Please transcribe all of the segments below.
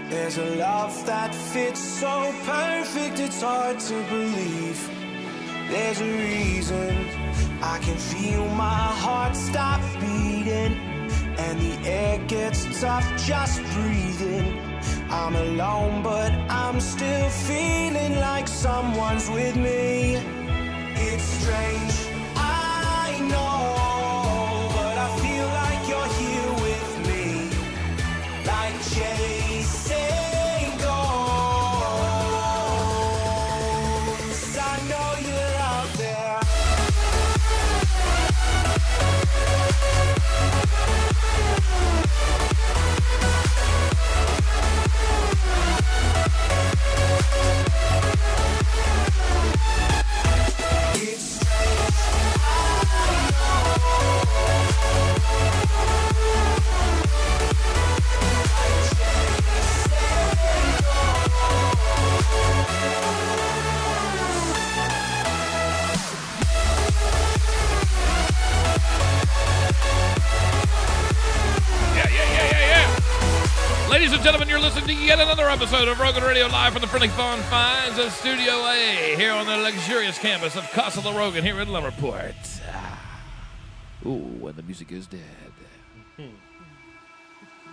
There's a love that fits so perfect, it's hard to believe. There's a reason I can feel my heart stop beating, and the air gets tough just breathing. I'm alone, but I'm still feeling like someone's with me. It's strange, I know, but I feel like you're here with me, like chasing ghosts. I know you're out there. Ladies and gentlemen, you're listening to yet another episode of Rogan Radio live from the friendly confines of Studio A here on the luxurious campus of Casa La Rogan here in Lumberport. Ooh, and the music is dead.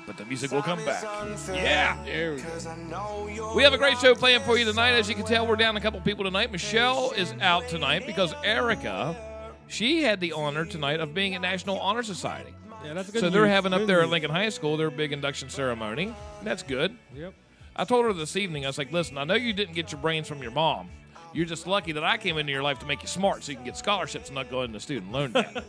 But the music will come back. Yeah. There we go. We have a great show planned for you tonight. As you can tell, we're down a couple people tonight. Michelle is out tonight because Erica, she had the honor tonight of being at National Honor Society. Yeah, that's good. So they're having up there at Lincoln High School their big induction ceremony. That's good. Yep. I told her this evening, I was like, listen, I know you didn't get your brains from your mom. You're just lucky that I came into your life to make you smart so you can get scholarships and not go into student loan debt.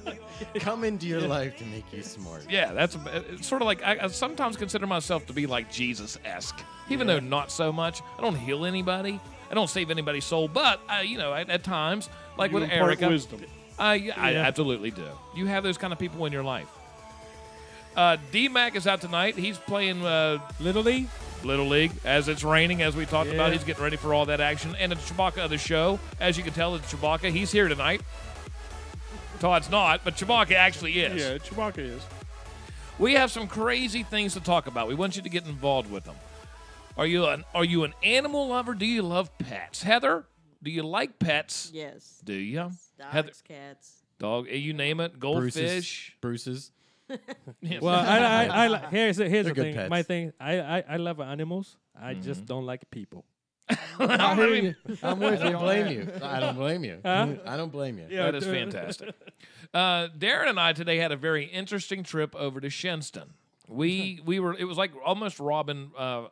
Come into your life to make you smart. Yeah, it's sort of like I sometimes consider myself to be like Jesus-esque, even though not so much. I don't heal anybody. I don't save anybody's soul, but, at times, like You with impart Erica, wisdom. I absolutely do. You have those kind of people in your life. D-Mac is out tonight. He's playing Little League? Little League as it's raining, as we talked about. Yeah. He's getting ready for all that action. And the Chewbacca of the show, as you can tell, it's Chewbacca. He's here tonight. Todd's not, but Chewbacca actually is. Yeah, Chewbacca is. We have some crazy things to talk about. We want you to get involved with them. Are you an animal lover? Do you love pets? Heather, do you like pets? Yes. Do you? Dogs, Heather, cats. dog, you name it. Goldfish. Bruce's. Yes. Well, I here's the good thing. pets. My thing, I love animals. I just don't like people. I hear you. I'm with you. I don't blame you. I don't blame you. Huh? I don't blame you. Yeah, That is fantastic. Darren and I today had a very interesting trip over to Shenton. We were. It was like almost robbing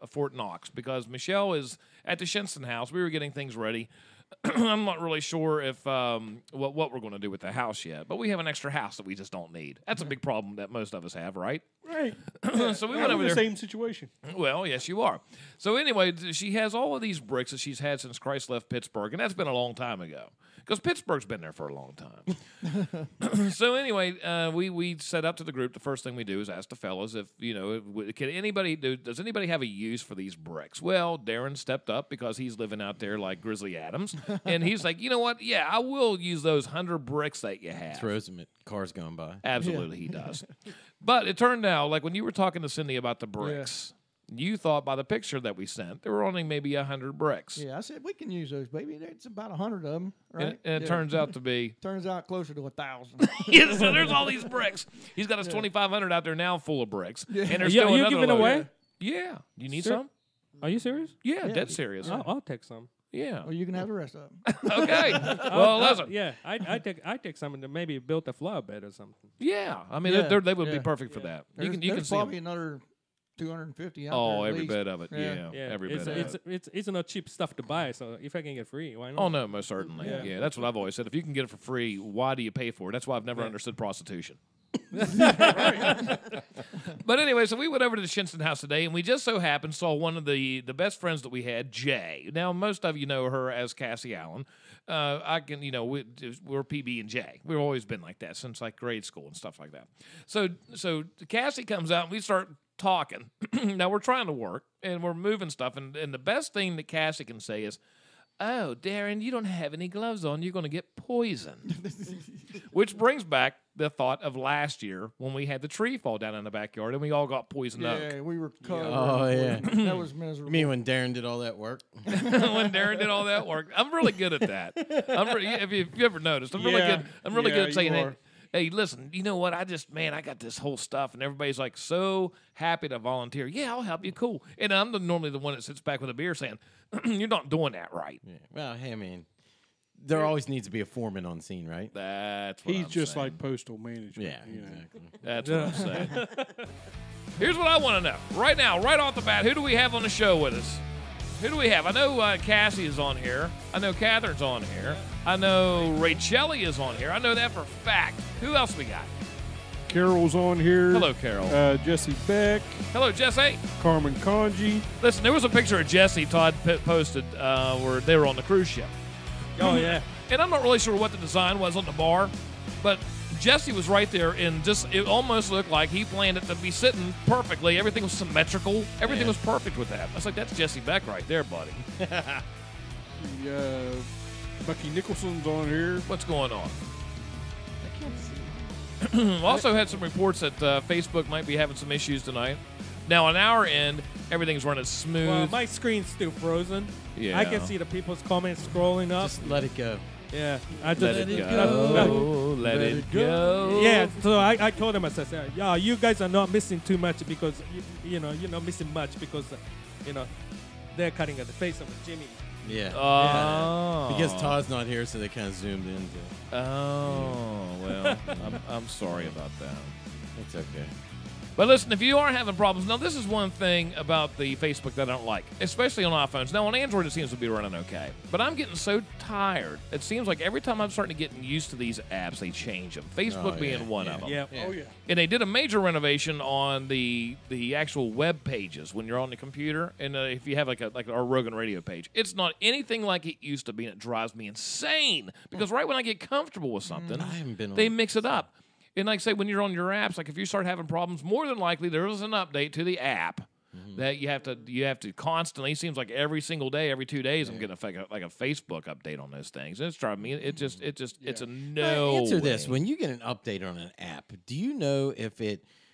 Fort Knox because Michelle is at the Shenton house. We were getting things ready. I'm not really sure if what we're going to do with the house yet, but we have an extra house that we just don't need. That's a big problem that most of us have, right? Right. So we went over the there. same situation. Well, yes, you are. So anyway, she has all of these bricks that she's had since Christ left Pittsburgh, and that's been a long time ago because Pittsburgh's been there for a long time. So anyway, we set up to the group. The first thing we do is ask the fellas if, does anybody have a use for these bricks? Well, Darren stepped up because he's living out there like Grizzly Adams, and he's like, you know what? Yeah, I will use those 100 bricks that you have. Throws them at cars going by. Absolutely, he does. But it turned out, like when you were talking to Cindy about the bricks, you thought by the picture that we sent, there were only maybe 100 bricks. Yeah, I said we can use those, baby. It's about 100 of them, And, right? and it turns out to be... Turns out closer to 1,000. Yeah, so there's all these bricks. He's got his 2,500 out there now full of bricks. Yeah. And there's You still another giving load. away? Yeah. You need Sure. some? Are you serious? Yeah, dead serious. I'll take some. Yeah. Well, you can have the rest of them. Okay. Well, listen. Yeah, I take some and maybe build a flower bed or something. Yeah. I mean, Yeah. they would be Yeah. perfect for that. There's, You can there's see 'em. probably another 250 out Oh, there. at every least. bit of it. Yeah. Yeah. Every bit of it. It's not cheap stuff to buy, so if I can get free, why not? Oh, no, most certainly. Yeah. Yeah, that's what I've always said. If you can get it for free, why do you pay for it? That's why I've never understood prostitution. But anyway, so we went over to the Shenton house today, and we just so happened saw one of the best friends that we had, Jay. Now, most of you know her as Cassie Allen. We're PB and J. We've always been like that since like grade school and stuff like that. So Cassie comes out, and we start talking. Now, we're trying to work, and we're moving stuff, and the best thing that Cassie can say is, "Oh, Darren, you don't have any gloves on. You're going to get poisoned." Which brings back the thought of last year when we had the tree fall down in the backyard and we all got poison oak. Yeah, we were covered. Oh, yeah. That was miserable. You mean when Darren did all that work? When Darren did all that work. I'm really good at that. If you ever noticed, I'm really good. I'm really good at saying, hey, hey, listen, you know what? I got this whole stuff, and everybody's like so happy to volunteer. Yeah, I'll help you. Cool. And I'm normally the one that sits back with a beer saying, you're not doing that right. Yeah. Well, hey, man, there always needs to be a foreman on scene, right? That's what He's I'm just saying. like postal management. Yeah, you know. exactly. That's what I'm saying. Here's what I want to know. Right now, right off the bat, who do we have on the show with us? Who do we have? I know Cassie is on here. I know Catherine's on here. I know Rachel is on here. I know that for a fact. Who else we got? Carol's on here. Hello, Carol. Jesse Beck, Hello, Jesse. Carmen Conji. Listen, there was a picture of Jesse Todd posted where they were on the cruise ship. Oh, yeah. And I'm not really sure what the design was on the bar, but Jesse was right there, and it almost looked like he planned it to be sitting perfectly. Everything was symmetrical. Everything was perfect with that. I was like, that's Jesse Beck right there, buddy. Bucky Nicholson's on here. What's going on? I can't see. Also had some reports that Facebook might be having some issues tonight. Now, on our end, everything's running smooth. Well, my screen's still frozen. Yeah. I can see the people's comments scrolling up. Just let it go. Yeah. I just Let it go. Let it go. Yeah, so I told them, I said, yeah, you guys are not missing too much because, you're not missing much because, they're cutting at the face of Jimmy. Yeah. Oh. Because Todd's not here, so they kind of zoomed in. Oh, well, I'm sorry about that. It's okay. But listen, if you are having problems, now this is one thing about the Facebook that I don't like, especially on iPhones. Now on Android, it seems to be running okay. But I'm getting so tired. It seems like every time I'm starting to get used to these apps, they change them. Facebook being one of them. Yeah. Oh, yeah. And they did a major renovation on the actual web pages when you're on the computer. And if you have like our Rogan Radio page, it's not anything like it used to be, and it drives me insane. Because right when I get comfortable with something, I haven't been on they mix it up. And like I say, when you're on your apps, like if you start having problems, more than likely there is an update to the app that you have to constantly. It seems like every single day, every 2 days, I'm getting like a Facebook update on those things. And it's driving me. It's a no. Answer this: way. when you get an update on an app, do you know if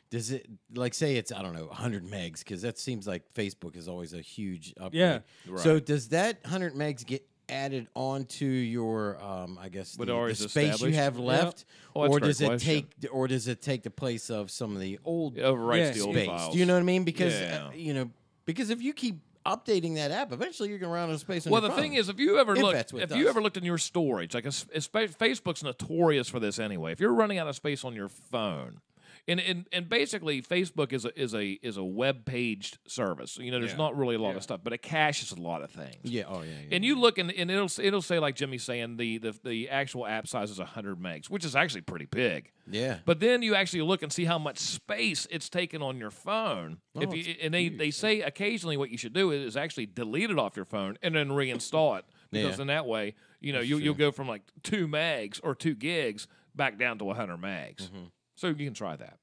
does it like say it's 100 megs? Because that seems like Facebook is always a huge update. Yeah. Right. So does that 100 megs get added onto your I guess What the already space you established? have left, Oh, that's a or great does it question. take the place of some of the old It overwrites the old space? files. Do you know what I mean? Because Yeah. because if you keep updating that app, eventually you're going to run out of space on Well, your the phone. thing is, if you ever If that's what it does. looked in your storage, like Facebook's notorious for this anyway. If you're running out of space on your phone, and basically Facebook is a web paged service. There's not really a lot of stuff, but it caches a lot of things. yeah, oh yeah, And you look and it'll say, like Jimmy's saying, the actual app size is 100 megs, which is actually pretty big. yeah. But then you actually look and see how much space it's taken on your phone. Oh, They say occasionally what you should do is actually delete it off your phone and then reinstall it, because Yeah. in that way, you'll go from like 2 megs or 2 gigs back down to 100 megs. So you can try that.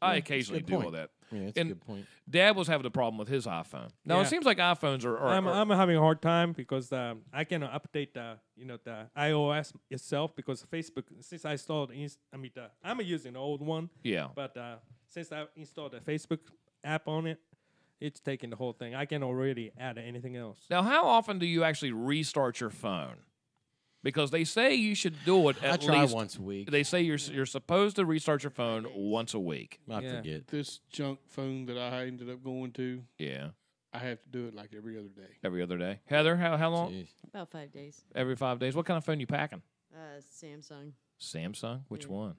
I occasionally good do all point. that. Yeah, that's a And good point. Dad was having a problem with his iPhone. Now it Yeah. seems like iPhones are I'm having a hard time because I cannot update the iOS itself because Facebook, since I installed, I'm using the old one, yeah. but since I installed the Facebook app on it, it's taking the whole thing. I can already add anything else. Now, how often do you actually restart your phone? Because they say you should do it I at try least once a week. They say you're supposed to restart your phone once a week. I Yeah. forget. This junk phone that I ended up going to, Yeah, I have to do it like every other day. every other day. Heather, how long? Jeez. About 5 days. Every 5 days. What kind of phone you packing? Samsung. Samsung. Which Yeah. one?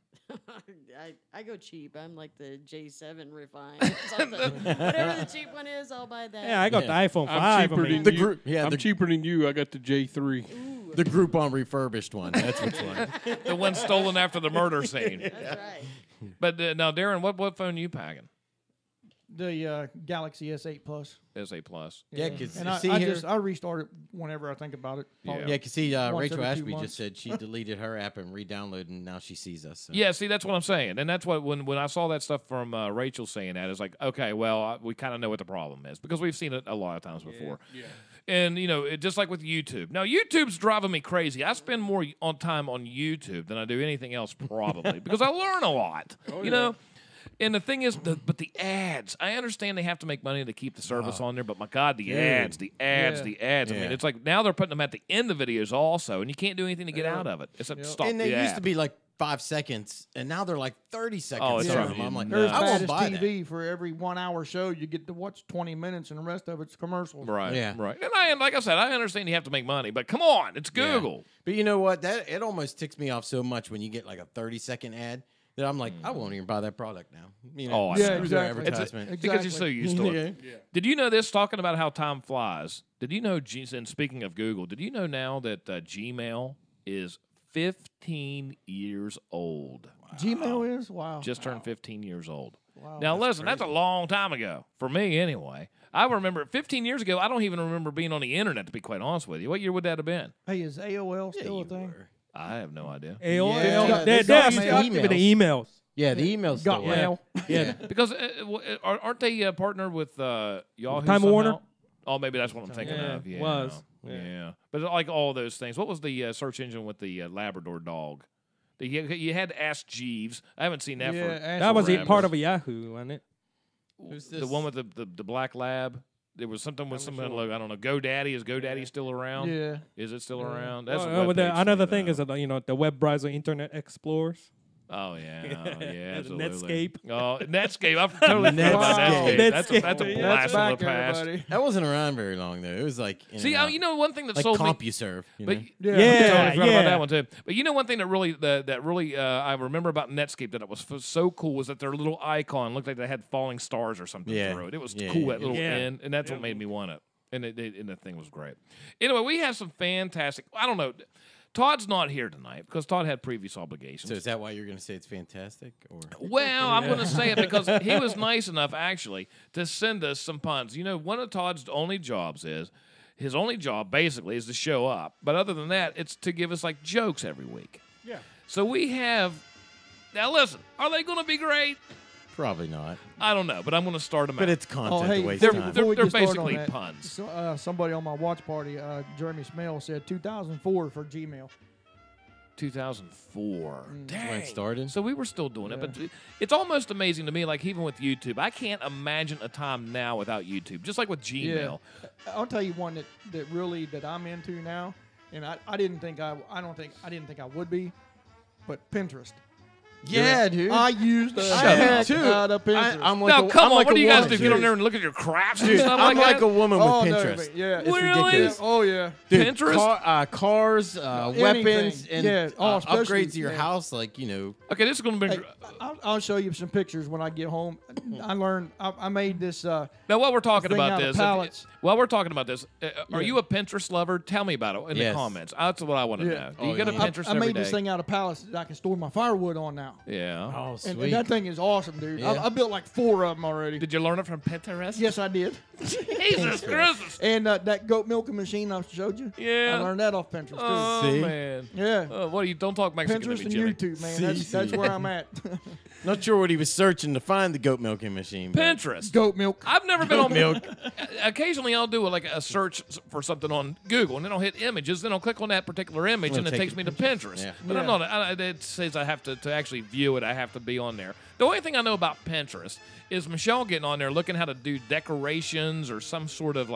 I go cheap. I'm like the J7 refined. or something. Whatever the cheap one is, I'll buy that. Yeah, I got the iPhone 5. I'm cheaper than The you. group- yeah, I'm the- cheaper than you. I got the J3. Ooh, The Groupon refurbished one. That's which one. The one stolen after the murder scene. that's right. But now, Darren, what phone are you packing? The Galaxy S8 Plus. S8 Plus. Yeah, because And see I here. I restart it whenever I think about it. Yeah. Yeah, because see, once Rachel every 2 Ashby months. just said she deleted her app and re-downloaded, and now she sees us. So. Yeah, see, that's what I'm saying, and that's what when I saw that stuff from Rachel saying that, it's like, okay, well, we kind of know what the problem is because we've seen it a lot of times before. Yeah. And just like with YouTube. Now, YouTube's driving me crazy. I spend more time on YouTube than I do anything else, probably, because I learn a lot. You know. And the thing is, but the ads. I understand they have to make money to keep the service on there, but my God, the ads. I mean, Yeah. it's like now they're putting them at the end of videos also, and you can't do anything to get out of it. It's a stop And the they used ad. to be like 5 seconds, and now they're like 30 seconds. Oh, it's some of driving them. I'm you like, There's I won't bad buy as that. TV for every 1 hour show. You get to watch 20 minutes, and the rest of it's commercials. Right. Yeah. Right. And like I said, I understand you have to make money, but come on, it's Yeah. Google. But you know what? That it almost ticks me off so much when you get like a 30-second ad that I'm like, I won't even buy that product now. You know, Oh, I Yeah, know. screw their exactly. advertisement. Because you're so used to Yeah. it. Did you know this? Talking about how time flies. Did you know? And speaking of Google, did you know now that Gmail is 15 years old? Gmail is? Wow. Just turned 15 years old. Wow. Now listen, that's a long time ago for me, anyway. I remember 15 years ago. I don't even remember being on the internet, to be quite honest with you. What year would that have been? Hey, is AOL Yeah, still a you thing? were. I have no idea. AOL. Yeah, They're they got active with the emails. Yeah, the emails Got still work. mail. Yeah. Because aren't they partnered with Yahoo? Time somehow? Warner? Oh, maybe that's what I'm thinking Yeah, of. Yeah, was. Yeah. Yeah. But like all those things. What was the search engine with the Labrador dog? You had to Ask Jeeves. I haven't seen that Yeah, for. Ask That was forever. part of a Yahoo, wasn't it? Who's The this? one with the black lab. There was something with some kind of logo. I don't know. GoDaddy, is GoDaddy still around? Yeah. Is it still around? That's Well, a but the- webpage another thing thing is now. that the web browser Internet Explorers. Oh yeah, Yeah, absolutely. Netscape. Oh, Netscape. I totally forgot about Netscape. Netscape. That's a Netscape. blast That's from the back, past. everybody. That wasn't around very long though. It was like in See, and out. you know one thing that like sold me. CompuServe. You But know? Yeah. I totally Yeah, forgot about yeah. that one too. But you know one thing that really I remember about Netscape that it was so cool was that their little icon looked like they had falling stars or something Yeah. through it. It was Yeah, cool, yeah, that little yeah. end, and that's what made me want it. And and the thing was great. Anyway, we have some fantastic. I don't know. Todd's not here tonight because Todd had previous obligations. So is that why you're going to say it's fantastic? Or Well, I'm going to say it because he was nice enough, actually, to send us some puns. You know, one of Todd's only jobs his only job, basically, is to show up. But other than that, it's to give us, like, jokes every week. Yeah. So we have... Now, listen, are they going to be great? probably not. I don't know, but I'm going to start them But out. it's content hey, to waste they're- time. they're- Before we get started on basically that, puns. So, somebody on my watch party, Jeremy Smell, said 2004 for Gmail. 2004. when it Dang. started? So we were still doing it, Yeah. but it's almost amazing to me. Like even with YouTube, I can't imagine a time now without YouTube. Just like with Gmail. I'll tell you one that I'm into now, and I didn't think I didn't think I would be, but Pinterest. Yeah, dude. I used the Shut up. heck Too. out of Pinterest. I'm like Now, a, come I'm on. like What a do you guys woman, do? Get on dude. there and look at your crafts and Dude, stuff I'm like like that? a woman Oh, with no, Pinterest. but yeah. It's Really? ridiculous. Oh yeah. Dude, Pinterest? cars, Anything. weapons, and Yeah. Oh, especially- upgrades to your yeah. house. Like, you know, Okay, this is going to be. Hey, I'll show you some pictures when I get home. I learned. I made this. Now, while we're talking thing about out of this, pallets. while we're talking about this, are Yeah. you a Pinterest lover? Tell me about it in the Yes. comments. That's what I want to Yeah. know. Do you Oh, go to yeah. Pinterest I every made day? this thing out of pallets that I can store my firewood on now. Yeah. oh, And, sweet. and that thing is awesome, dude. Yeah. I built like 4 of them already. Did you learn it from Pinterest? Yes, I did. Jesus Christ. And that goat milking machine I showed you. Yeah. I learned that off Pinterest too. Oh, See? man. Yeah. What do you? Don't talk Mexican Pinterest to and me, Jimmy. YouTube, man. See, That's see. where I'm at. Not sure what he was searching to find the goat milking machine. but- Pinterest. Goat milk. I've never been on milk. Occasionally, I'll do a search for something on Google, and then I'll hit images. Then I'll click on that particular image, It'll and it take takes you me to Pinterest. Yeah. But I'm not. It says I have to actually view it. I have to be on there. The only thing I know about Pinterest is Michelle getting on there looking how to do decorations or some sort of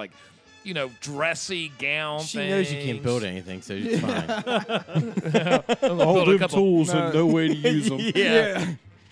dressy gown. She knows you can't build anything, so it's fine. All Build a them couple- tools No. and no way to use them. Yeah.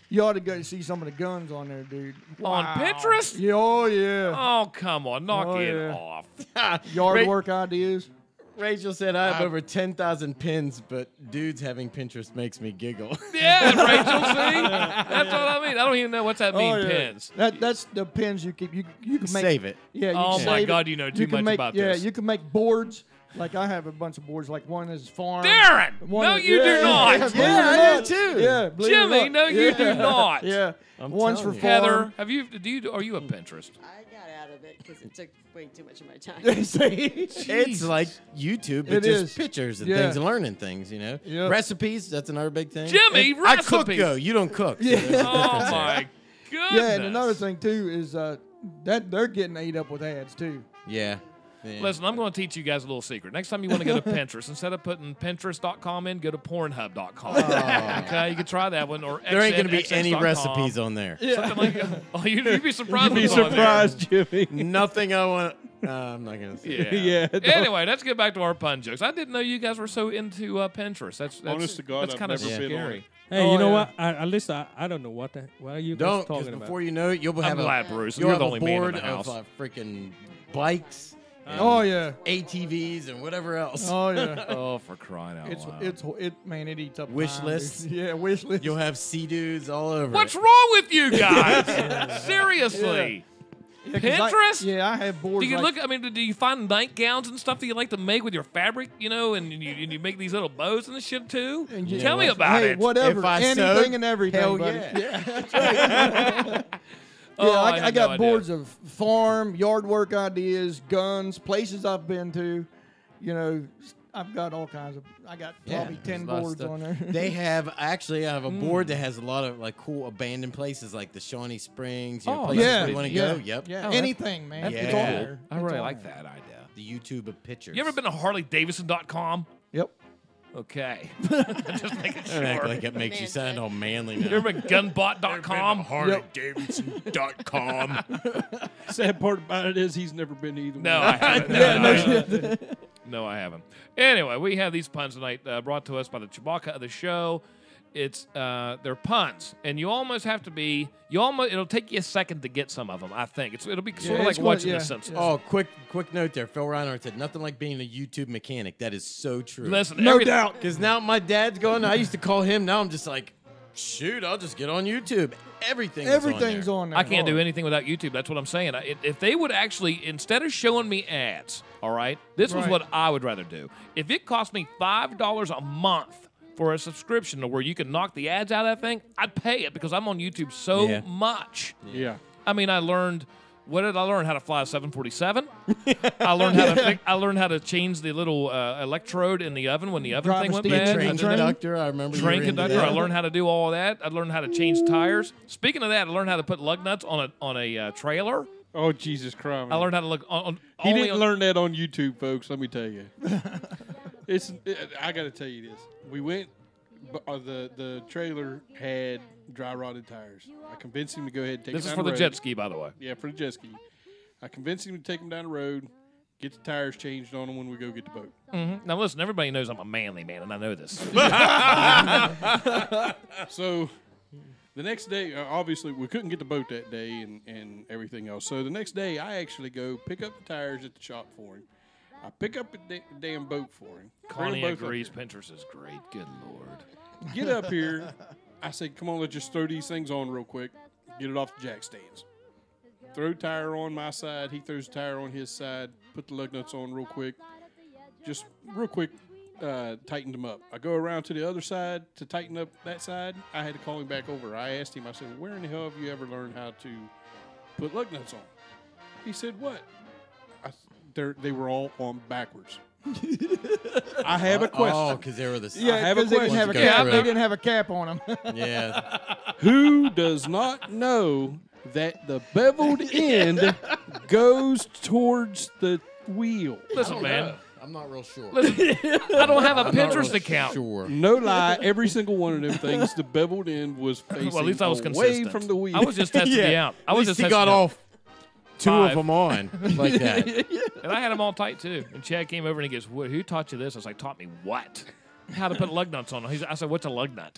You ought to go see some of the guns on there, dude. On Pinterest? Yeah, oh yeah. Oh, come on, knock Oh, it yeah. off. Yard Ra- work ideas. Rachel said I have over 10,000 pins, but dudes having Pinterest makes me giggle. Yeah, Rachel, see? That's what I mean. I don't even know what's that mean, Oh, yeah. pins. That's the pins you keep. You can make. Save it. Yeah. You Oh, can my save God, it. you know too can much make, about yeah, this. you can make boards. Like I have a bunch of boards. Like one is farm. Darren! One No, is- you do not. believe it Yeah, or I not. do too. Yeah, believe it or Jimmy, not. no, you do Yeah. not. Yeah. I'm One's for telling you. farm. Heather, are you a Pinterest? I got out of it because it took way too much of my time. See? It's like YouTube, but It just is. pictures and Yeah. things and learning things, you know? Yep. Recipes, that's another big thing. Jimmy, And I cook, recipes. though. You don't cook. So Yeah. there's a Oh difference there. my goodness. Yeah, and another thing too is that they're getting ate up with ads too. Yeah. Yeah. Listen, I'm going to teach you guys a little secret. Next time you want to go to Pinterest, instead of putting Pinterest.com in, go to Pornhub.com. Okay, you can try that one. Or There ain't going to be any XNXX.com. recipes on there. Something like that. Oh, you'd be surprised. You'd be what's on there. surprised, Jimmy. Nothing I want. I'm not gonna say. Yeah. Yeah, don't- Anyway, let's get back to our pun jokes. I didn't know you guys were so into Pinterest. That's Honest to God, that's I've kind of never been on scary. it. Hey, Oh, you know yeah. what? At least I don't know what are you guys Don't, because talking about. before you know it, you'll I'm have glad, Bruce. you'll You're have the a only man in board the house. of freaking bikes, and Oh yeah. ATVs, and whatever else. Oh yeah. Oh, for crying out loud! Man, it eats up Wish time, lists? dude. Yeah, wish list. You'll have Sea-Doos all over. What's it. wrong with you guys? Seriously. Yeah, 'cause Pinterest? I have boards. Do you like, look? I mean, do you find nightgowns and stuff that you like to make with your fabric? You know, and you make these little bows and shit too. And you- Tell me know about hey, it. whatever, If I anything sewed, and everything. hell buddy. yeah. That's right. Oh, Yeah, I I had got no idea. boards of farm, yard work ideas, guns, places I've been to. You know, I've got all kinds of. I got probably 10 there's a lot of boards stuff. on there. They have I have a board that has a lot of like cool abandoned places like the Shawnee Springs. You know, Oh, places yeah, where you want to yeah, go. Yep. Yeah, that's- anything, man. that's It's cool. on there. I It's really on like there. that idea. The YouTube of pictures. You ever been to HarleyDavidson.com? Yep. Okay. Just making Don't act sure. like it makes you Man, sound all manly You now. ever been gunbot.com? HarleyDavidson.com. Sad part about it is he's never been to either No, one. I haven't. No, Yeah, no, no I shit. haven't. No, I haven't. Anyway, we have these puns tonight brought to us by the Chewbacca of the show. It's they're puns, and you almost have to be. It'll take you a second to get some of them. I think it'll be sort of like it's going- watching yeah, The Simpsons. Oh, quick note there. Phil Reinhardt said nothing like being a YouTube mechanic. That is so true. Listen, No doubt. Because now my dad's going. I used to call him. Now I'm just like, shoot, I'll just get on YouTube. Everything's on there. I can't do anything without YouTube. That's what I'm saying. If they would actually, instead of showing me ads, all right, this was Right. what I would rather do. If it cost me $5 a month for a subscription to where you can knock the ads out of that thing, I'd pay it because I'm on YouTube so Yeah. much. Yeah. I mean, I learned. What did I learn? How to fly a 747. I learned how to. I learned how to change the little electrode in the oven when the oven Drive thing a went steam bad. Train And train. conductor. I remember. you train were into conductor. I that. learned how to do all that. I learned how to change tires. Speaking of that, I learned how to put lug nuts on a trailer. Oh, Jesus Christ. I learned how to look on. He only didn't on- learn that on YouTube, folks. Let me tell you. I got to tell you this. We went. The trailer had dry rotted tires. I convinced him to go ahead and take This it is down for the road. jet ski, by the way. Yeah, for the jet ski. I convinced him to take them down the road, get the tires changed on them when we go get the boat. Now listen, everybody knows I'm a manly man, and I know this. So the next day, obviously, we couldn't get the boat that day and everything else. So the next day, I actually go pick up the tires at the shop for him. I pick up the damn boat for him. bring 'em Connie both up agrees. here. Pinterest is great. Good lord. Get up here. I said, come on, let's just throw these things on real quick. Get it off the jack stands. Throw tire on my side. He throws tire on his side. Put the lug nuts on real quick. Just real quick, tightened them up. I go around to the other side to tighten up that side. I had to call him back over. I asked him, I said, where in the hell have you ever learned how to put lug nuts on? He said, what? They were all on backwards. I have a question. Oh, because they were the. Yeah, have a because they didn't have a question. cap. Go They through. didn't have a cap on them. Yeah. Who does not know that the beveled end goes towards the wheel? Listen, man. I'm not real sure. Listen, I don't have a I'm not Pinterest real account. Sure. No lie, every single one of them things, the beveled end was facing Well, at least I was away consistent. from the wheel. I was just testing you out. I At was least just he testing got you out. off two 5. of them on like that. And I had them all tight too. And Chad came over and he goes, "Who taught you this?" I was like, "Taught me what? How to put lug nuts on them." I said, "What's a lug nut?"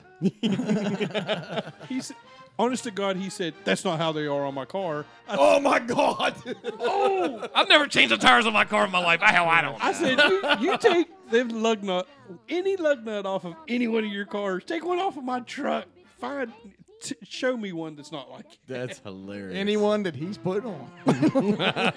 He said, honest to God, he said, that's not how they are on my car. Oh my God! I've never changed the tires on my car in my life. Hell, I don't. I said, you take the lug nut, any lug nut off of any one of your cars. Take one off of my truck. Show me one that's not like it. That's hilarious. Anyone that he's put on.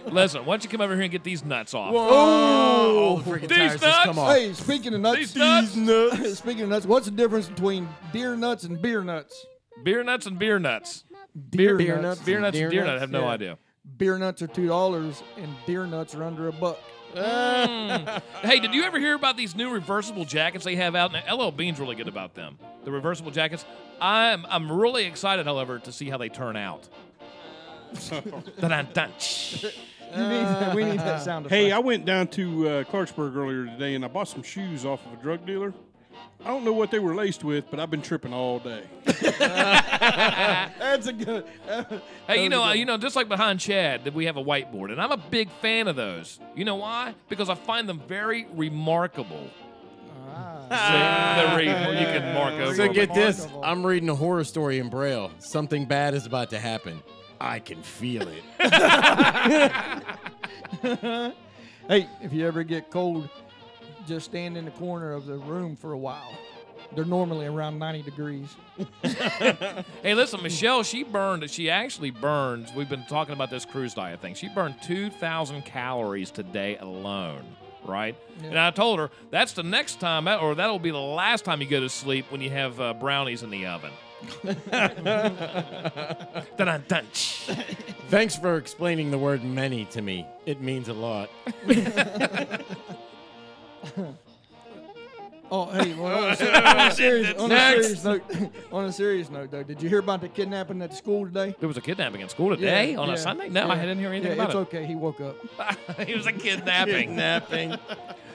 Listen, why don't you come over here and get these nuts off? all the freaking These tires just nuts? come off. Hey, speaking of nuts, These nuts? speaking of nuts, what's the difference between deer nuts and beer nuts? Beer nuts and beer nuts. Deer Beer nuts. nuts. Beer nuts and deer nuts. I have no yeah. idea. Beer nuts are $2, and deer nuts are under $1. Hey, did you ever hear about these new reversible jackets they have out? Now, LL Bean's really good about them. The reversible jackets. I'm really excited, however, to see how they turn out. Dun-dun-dun. We need that sound effect. Hey, I went down to Clarksburg earlier today and I bought some shoes off of a drug dealer. I don't know what they were laced with, but I've been tripping all day. That's a good. Hey, just like behind Chad, that we have a whiteboard, and I'm a big fan of those. You know why? Because I find them very remarkable. You can mark over. So them. get this. I'm reading a horror story in Braille. Something bad is about to happen. I can feel it. Hey, if you ever get cold, just stand in the corner of the room for a while. They're normally around 90 degrees. Hey, listen, Michelle, she actually burns. We've been talking about this cruise diet thing. She burned 2,000 calories today alone, right? Yeah. And I told her that's the next time, or that'll be the last time you go to sleep when you have brownies in the oven. Dun-dun-dun. Thanks for explaining the word many to me. It means a lot. Oh, hey, well, on a serious note, though, did you hear about the kidnapping at the school today? There was a kidnapping in school today on a Sunday? No, I didn't hear anything about it's it. Okay. He woke up. It was a kidnapping.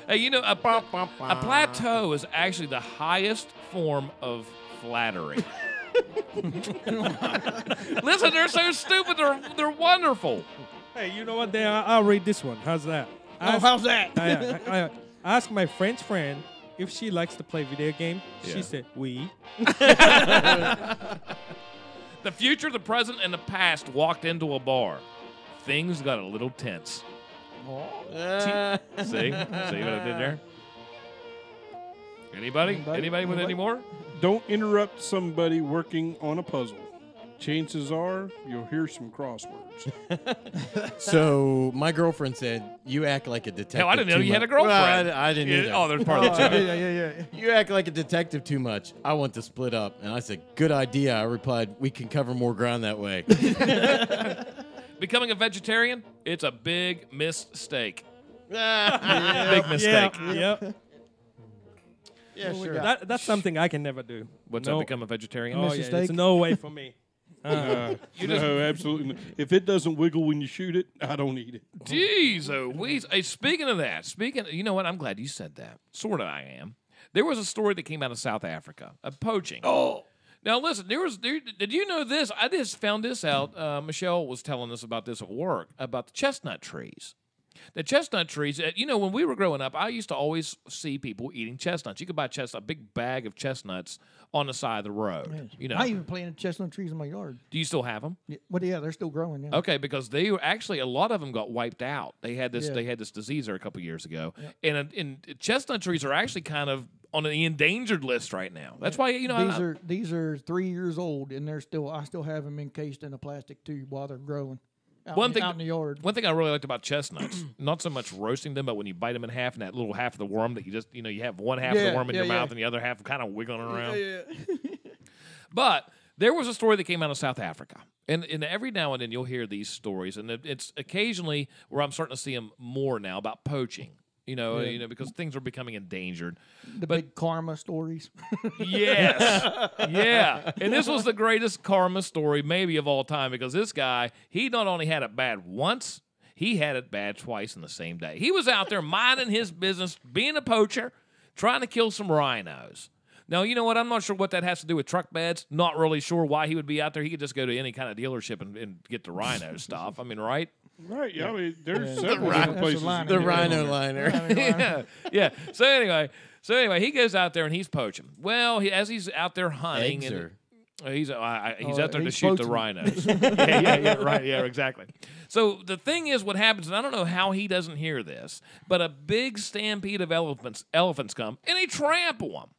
Hey, a plateau is actually the highest form of flattery. Listen, they're so stupid. They're wonderful. Hey, you know what? I'll read this one. How's that? How's that? I asked my French friend if she likes to play video game. She said, oui. The future, the present, and the past walked into a bar. Things got a little tense. See what I did there? Anybody with any more? Don't interrupt somebody working on a puzzle. Chances are you'll hear some crosswords. So my girlfriend said, you act like a detective. Hell, I didn't know too you had a much." girlfriend. Well, I didn't either. Oh, there's part of the joke. Yeah. You act like a detective too much. I want to split up. And I said, good idea. I replied, we can cover more ground that way. Becoming a vegetarian, it's a big mistake. Big Yeah, mistake. yep. Yeah, sure. That's something I can never do. What's No. that, become a vegetarian? Oh, Mr. yeah, Steak? there's no way for me. No, absolutely not. If it doesn't wiggle when you shoot it, I don't eat it. Jeez, hey, speaking of that, you know what? I'm glad you said that. Sort of, I am. There was a story that came out of South Africa of poaching. Oh. Now, listen, did you know this? I just found this out. Michelle was telling us about this at work, about the chestnut trees. The chestnut trees, when we were growing up, I used to always see people eating chestnuts. You could buy a big bag of chestnuts on the side of the road. I even planted chestnut trees in my yard. Do you still have them? Yeah, they're still growing. Yeah. Okay, because they were actually, a lot of them got wiped out. They had this disease there a couple years ago, and chestnut trees are actually kind of on the endangered list right now. That's why these are 3 years old, and I still have them encased in a plastic tube while they're growing. Out in the yard. One thing I really liked about chestnuts, not so much roasting them, but when you bite them in half, and that little half of the worm that you just, you have one half of the worm in your mouth and the other half kind of wiggling around. Yeah. But there was a story that came out of South Africa. And every now and then you'll hear these stories, and it's occasionally where I'm starting to see them more now about poaching. Because things are becoming endangered. Big karma stories. Yes. Yeah. And this was the greatest karma story maybe of all time, because this guy, he not only had it bad once, he had it bad twice in the same day. He was out there minding his business, being a poacher, trying to kill some rhinos. Now, you know what? I'm not sure what that has to do with truck beds. Not really sure why he would be out there. He could just go to any kind of dealership and get the rhino stuff. I mean, right? Right, yeah. I mean, there's several different places. The rhino liner. Yeah. So anyway, he goes out there and he's poaching. Well, as he's out there hunting, he's out there to shoot the rhinos. yeah, right, yeah, exactly. So the thing is, what happens, and I don't know how he doesn't hear this, but a big stampede of elephants come and they trample him.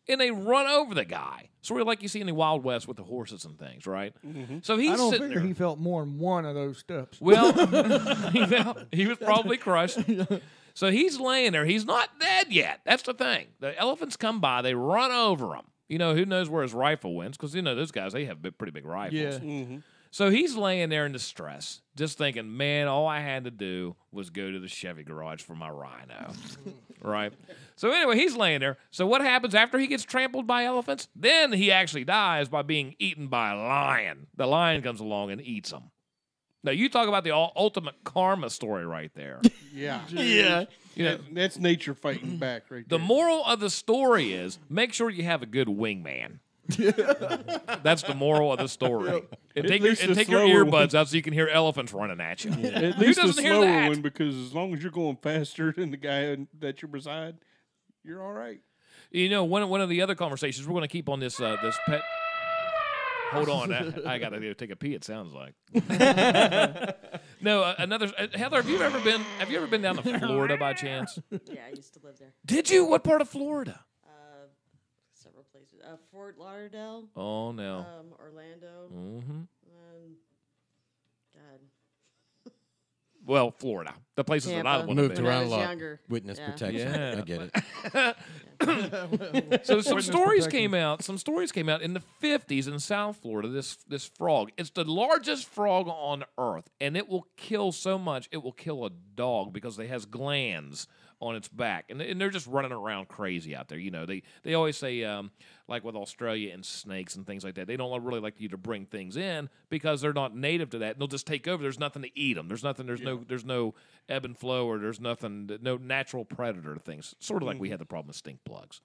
And they run over the guy. Sort of like you see in the Wild West with the horses and things, right? Mm-hmm. So he's sitting there. He felt more than one of those steps. Well, he was probably crushed. So he's laying there. He's not dead yet. That's the thing. The elephants come by. They run over him. Who knows where his rifle went? Because, those guys, they have pretty big rifles. Yeah. Mm-hmm. So he's laying there in distress, just thinking, man, all I had to do was go to the Chevy garage for my rhino. Right? So anyway, he's laying there. So what happens after he gets trampled by elephants? Then he actually dies by being eaten by a lion. The lion comes along and eats him. Now, you talk about the ultimate karma story right there. Yeah. Yeah. That's nature fighting back right there. The moral of the story is make sure you have a good wingman. That's the moral of the story. And take least the your slower earbuds out so you can hear elephants running at you. At least the doesn't hear slower that? one, because as long as you're going faster than the guy that you're beside, you're all right. You know, one of the other conversations we're going to keep on this this pet. Hold on, I got to go take a pee. It sounds like. No, another Heather. Have you ever been down to Florida by chance? Yeah, I used to live there. Did you? What part of Florida? Several places. Fort Lauderdale. Oh no. Orlando. Mm-hmm. God. Well, Florida, the places that I Tampa. want to Moved be. When I around a was lot. younger. Witness Yeah. protection. Yeah. I get it. So some Witness stories protection. came out. Some stories came out in the 50s in South Florida. This frog. It's the largest frog on Earth, and it will kill so much. It will kill a dog because it has glands on its back, and they're just running around crazy out there. You know, they always say like with Australia and snakes and things like that, they don't really like you to bring things in because they're not native to that, and they'll just take over. There's nothing to eat them. There's no ebb and flow, or there's no natural predator things. Sort of like we had the problem with stink bugs,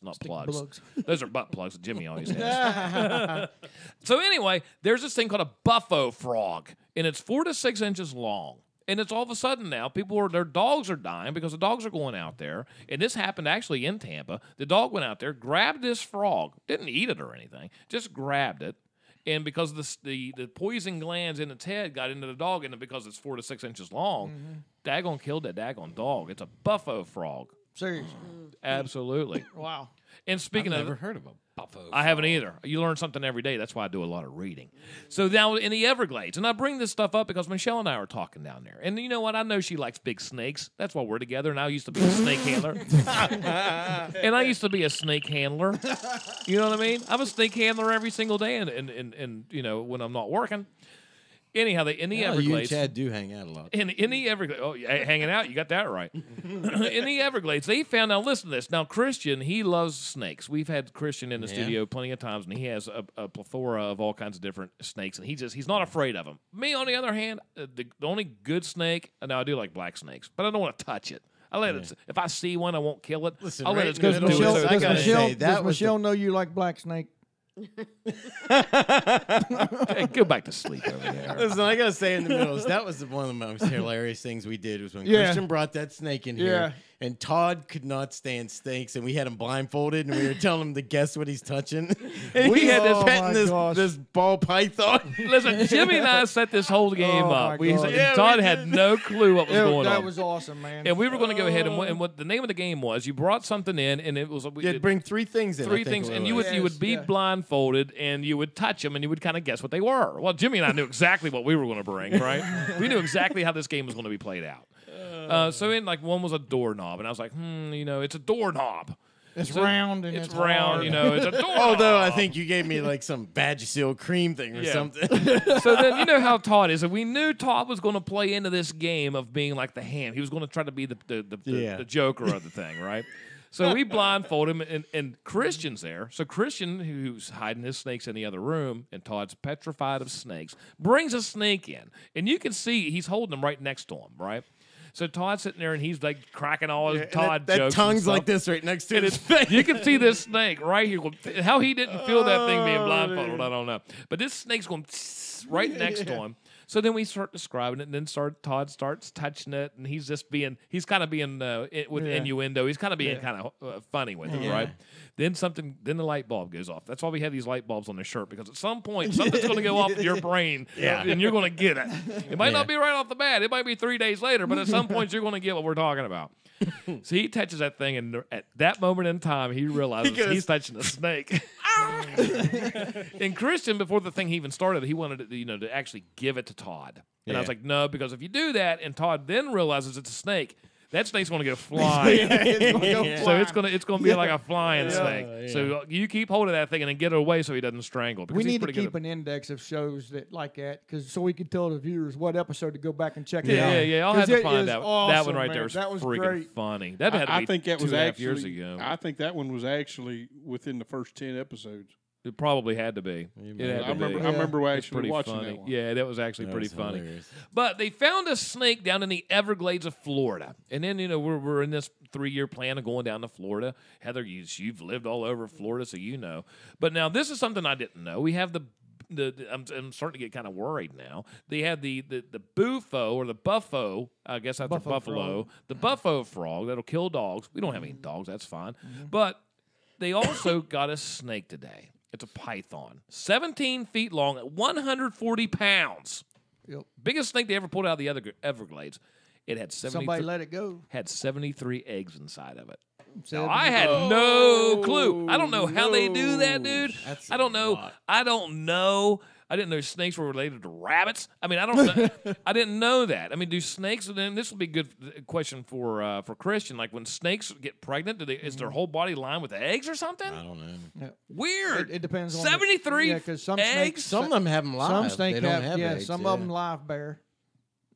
not plugs. bugs. Those are butt plugs that Jimmy always has. So anyway, there's this thing called a buffalo frog, and it's 4 to 6 inches long. And it's all of a sudden now, their dogs are dying because the dogs are going out there. And this happened actually in Tampa. The dog went out there, grabbed this frog, didn't eat it or anything, just grabbed it. And because the poison glands in its head got into the dog, and because it's 4 to 6 inches long, daggone killed that daggone dog. It's a buffalo frog. Seriously. Absolutely. Wow. And speaking I've of never heard of a buffalo. I haven't either. You learn something every day. That's why I do a lot of reading. So now in the Everglades, and I bring this stuff up because Michelle and I were talking down there. And you know what? I know she likes big snakes. That's why we're together. And I used to be a snake handler. And I used to be a snake handler. You know what I mean? I'm a snake handler every single day, and you know, when I'm not working. Anyhow, in the You and Everglades. Chad do hang out a lot. In the Everglades, hanging out, you got that right. In the Everglades, they found, now listen to this. Now, Christian, he loves snakes. We've had Christian in the studio plenty of times, and he has a plethora of all kinds of different snakes, and he's not afraid of them. Me, on the other hand, the only good snake, now I do like black snakes, but I don't want to touch it. I let it, if I see one, I won't kill it. Listen, I'll let right it in go the do middle it. of this, I gotta say, that does was the- Michelle know you like black snake? Hey, go back to sleep over there. Listen, I gotta say in the middle, that was one of the most hilarious things we did was when Yeah. Christian brought that snake in here, and Todd could not stand snakes, and we had him blindfolded, and we were telling him to guess what he's touching. And We had this- petting gosh. this ball python. Listen, Jimmy and I set this whole game Oh, up. my God. Yeah, Todd we had did. no clue what was going That on. was awesome, man. And we were going to go ahead and what the name of the game was. You brought something in, and it was You had to bring 3 things in. I three think things, it and was. you would be Yes, yeah. blindfolded, and you would touch them, and you would kind of guess what they were. Well, Jimmy and I knew exactly what we were going to bring, right? We knew exactly how this game was going to be played out. So in like one was a doorknob, and I was like, you know, it's a doorknob. It's So round and it's it's round, hard. you know, it's a doorknob. Although I think you gave me like some Vagisil cream thing or Yeah. something. So then you know how Todd is, and we knew Todd was going to play into this game of being like the ham. He was going to try to be the Joker of the thing, right? So we blindfold him, and Christian's there. So Christian, who's hiding his snakes in the other room, and Todd's petrified of snakes, brings a snake in, and you can see he's holding him right next to him, right? So Todd's sitting there, and he's like cracking all his And Todd that jokes. tongue's and stuff. like this right next to And his it's, face. you can see this snake right here. How he didn't feel that thing being blindfolded, I don't know. But this snake's going right next to him. So then we start describing it, and then Todd starts touching it, and he's kind of being with innuendo. He's kind of being kind of funny with it, right? Then the light bulb goes off. That's why we have these light bulbs on the shirt, because at some point something's going to go off in your brain, and you're going to get it. It might not be right off the bat. It might be 3 days later, but at some point you're going to get what we're talking about. So he touches that thing, and at that moment in time, he realizes he's touching a snake. And Christian, before the thing even started, he wanted to actually give it to Todd. And I was like, no, because if you do that, and Todd then realizes it's a snake, that snake's going to go flying. So it's going to be like a flying snake. So you keep hold of that thing and then get it away so he doesn't strangle. Because We he's need to pretty good keep at- an index of shows that like that, so we can tell the viewers what episode to go back and check it Yeah, out. yeah. I'll 'Cause have to it find is out. That awesome, one right man. there was That was freaking great. funny. That had to be I think that was 2.5 actually years ago. I think that one was actually within the first 10 episodes. It probably had to be. It had I to be. remember It's actually pretty watching funny. that one. Yeah, that was actually That pretty was funny. hilarious. But they found a snake down in the Everglades of Florida. And then, we're in this 3-year plan of going down to Florida. Heather, you've lived all over Florida, so you know. But now this is something I didn't know. We have I'm starting to get kind of worried now. They had the bufo or the buffo, I guess that's a buffalo, frog. the buffo frog that'll kill dogs. We don't have any dogs, that's fine. But they also got a snake today. It's a python, 17 feet long, 140 pounds. Yep. Biggest snake they ever pulled out of the Everglades. It had Somebody let it go. had 73 eggs inside of it. Said- Now, I had no clue. I don't know how they do that, dude. That's I don't a know. lot. I don't know. I didn't know snakes were related to rabbits. I mean, I don't know. I didn't know that. I mean, do snakes, and this will be a good question for Christian, like when snakes get pregnant, is their whole body lined with eggs or something? I don't know. Yeah. Weird. It depends on 73 Yeah, because some eggs? snakes, Some of them have them live. some snakes they don't have, eggs, some of them live bear.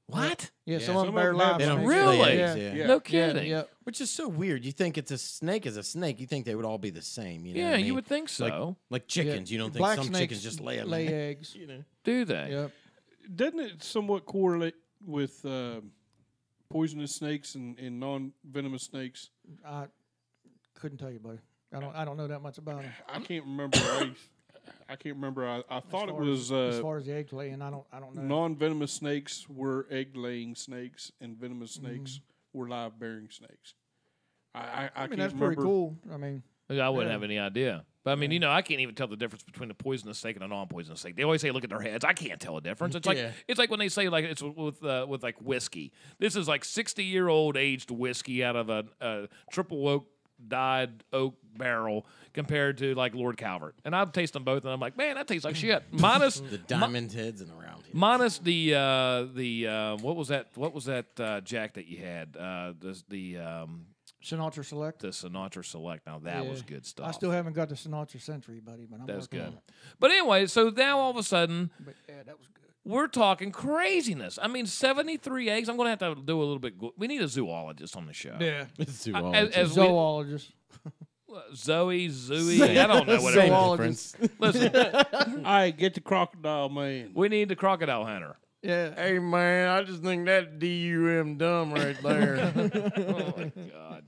What? Yeah, Yeah, some of some them bear of 'em have live. They don't snakes. Really? lay eggs, Yeah. yeah. No Yeah, kidding. yeah. Which is so weird. You think it's a snake is a snake. You think they would all be the same. You know Yeah, what I you mean? would think so. Like chickens. You don't think Black some snakes chickens just lay lay them? eggs. You know. Do they? Yep. Doesn't it somewhat correlate with poisonous snakes and non-venomous snakes? I couldn't tell you, buddy. I don't know that much about them. I can't remember. I can't remember. I thought it was as far as the egg laying. I don't know. non-venomous snakes were egg-laying snakes, and venomous snakes were live-bearing snakes. I I mean, can't that's remember. pretty cool. I mean, I wouldn't Yeah. have any idea. But I mean, I can't even tell the difference between a poisonous snake and a non-poisonous snake. They always say, "Look at their heads." I can't tell a difference. It's like Yeah. it's like when they say like it's with like whiskey. This is like 60-year-old aged whiskey out of a triple oak dyed oak barrel compared to like Lord Calvert. And I've tasted them both, and I'm like, man, that tastes like shit. Minus The diamond heads and around here. minus the what was that Jack that you had the Sinatra Select. Sinatra Select. Now that was Yeah. good stuff. I still haven't got the Sinatra Century, buddy, but I'm That's working good. on it. But anyway, so now all of a sudden But yeah, that was good. we're talking craziness. I mean, 73 eggs. I'm going to have to do a little bit. We need a zoologist on the show. Yeah. As we, Zoologist. Zoe. I don't know what it is. Zoologist. Listen, I get the crocodile man. we need the crocodile hunter. Yeah. Hey man, I just think that DUM dumb right there. Oh my god!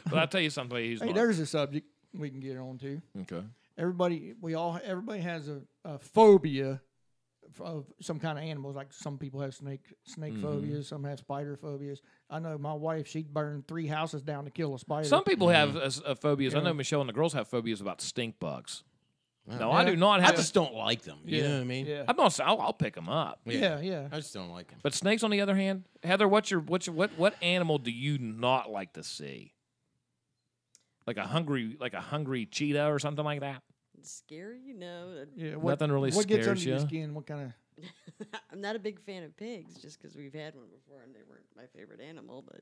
But I'll tell you something. He's Hey, not. there's a subject we can get on to. Okay. Everybody has a phobia of some kind of animals. Like some people have snake phobias, some have spider phobias. I know my wife, she'd burn 3 houses down to kill a spider. Some people have phobias. I Yeah. know Michelle and the girls have phobias about stink bugs. No, Yeah. I do not I have. just don't like them. You know what I mean? Yeah. I'm not. I'll pick them up. Yeah. I just don't like them. But snakes, on the other hand, Heather, what animal do you not like to see? Like a hungry cheetah or something like that. Scary? No. Yeah. Nothing really what gets scares under your you? skin? What kind of? I'm not a big fan of pigs just because we've had one before and they weren't my favorite animal, but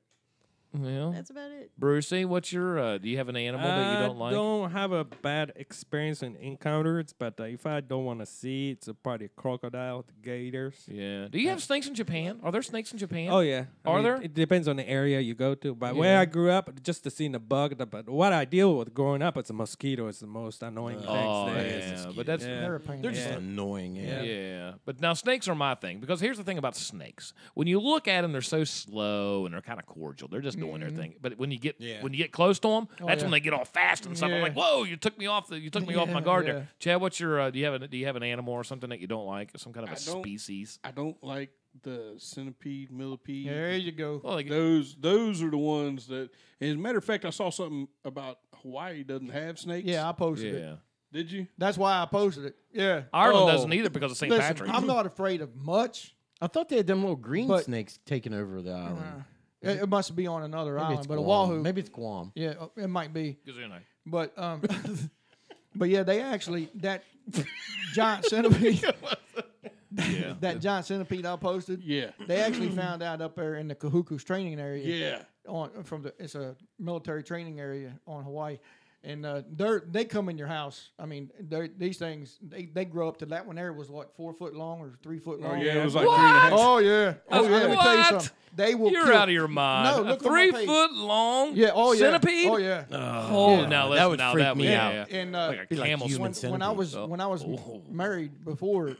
Well, that's about it. Brucey, what's your? Do you have an animal that you don't like? I don't have a bad experience in encounters, but if I don't want to see, it's probably crocodile, gators. Yeah. Do you have snakes in Japan? Are there snakes in Japan? Oh yeah, Are there? It depends on the area you go to. But where I grew up, just to see the bug. But what I deal with growing up, it's a mosquito. It's the most annoying thing. Oh, there yeah. is. But that's Yeah. They're a pain. They're in the just ass. annoying. Yeah. Yeah, but now snakes are my thing because here's the thing about snakes: when you look at them, they're so slow and they're kind of cordial. They're just doing their thing. But when you get close to them, that's yeah. when they get all fast and stuff. I'm Yeah. like, whoa, you took me off my guard Yeah. there. Chad, what's your? Do you have an animal or something that you don't like? Some kind of a I don't. species? I don't like the centipede, millipede. There you go. Well, like, Those are the ones that. As a matter of fact, I saw something about Hawaii doesn't have snakes. Yeah, I posted it. yeah. Did you? That's why I posted it. Yeah. Ireland Oh. doesn't either because of St. Listen, Patrick. I'm not afraid of much. I thought they had them little green But- snakes taking over the island. It must be on another Maybe island, it's but a Guam. wahoo. Maybe it's Guam. Yeah, it might be. Gazuno. But but yeah, they actually that giant centipede. Yeah. That giant centipede I posted. Yeah. They actually found out up there in the Kahuku's training area. Yeah. It's a military training area on Hawaii. And they come in your house. I mean, these things they grow up to that one. There was what 4 foot long or 3 foot long. Oh yeah, it was like What? 3.5. Oh yeah. Oh yeah. Let me tell you What? something. They will. You're kill. out of your mind. No, a look on my 3 page. foot long Yeah. Oh yeah. centipede? Oh yeah. Oh, Yeah. now That listen, would now freak that me would- out. yeah. And Like a Be like camel human swing. when I was Oh. when I was Oh. married before,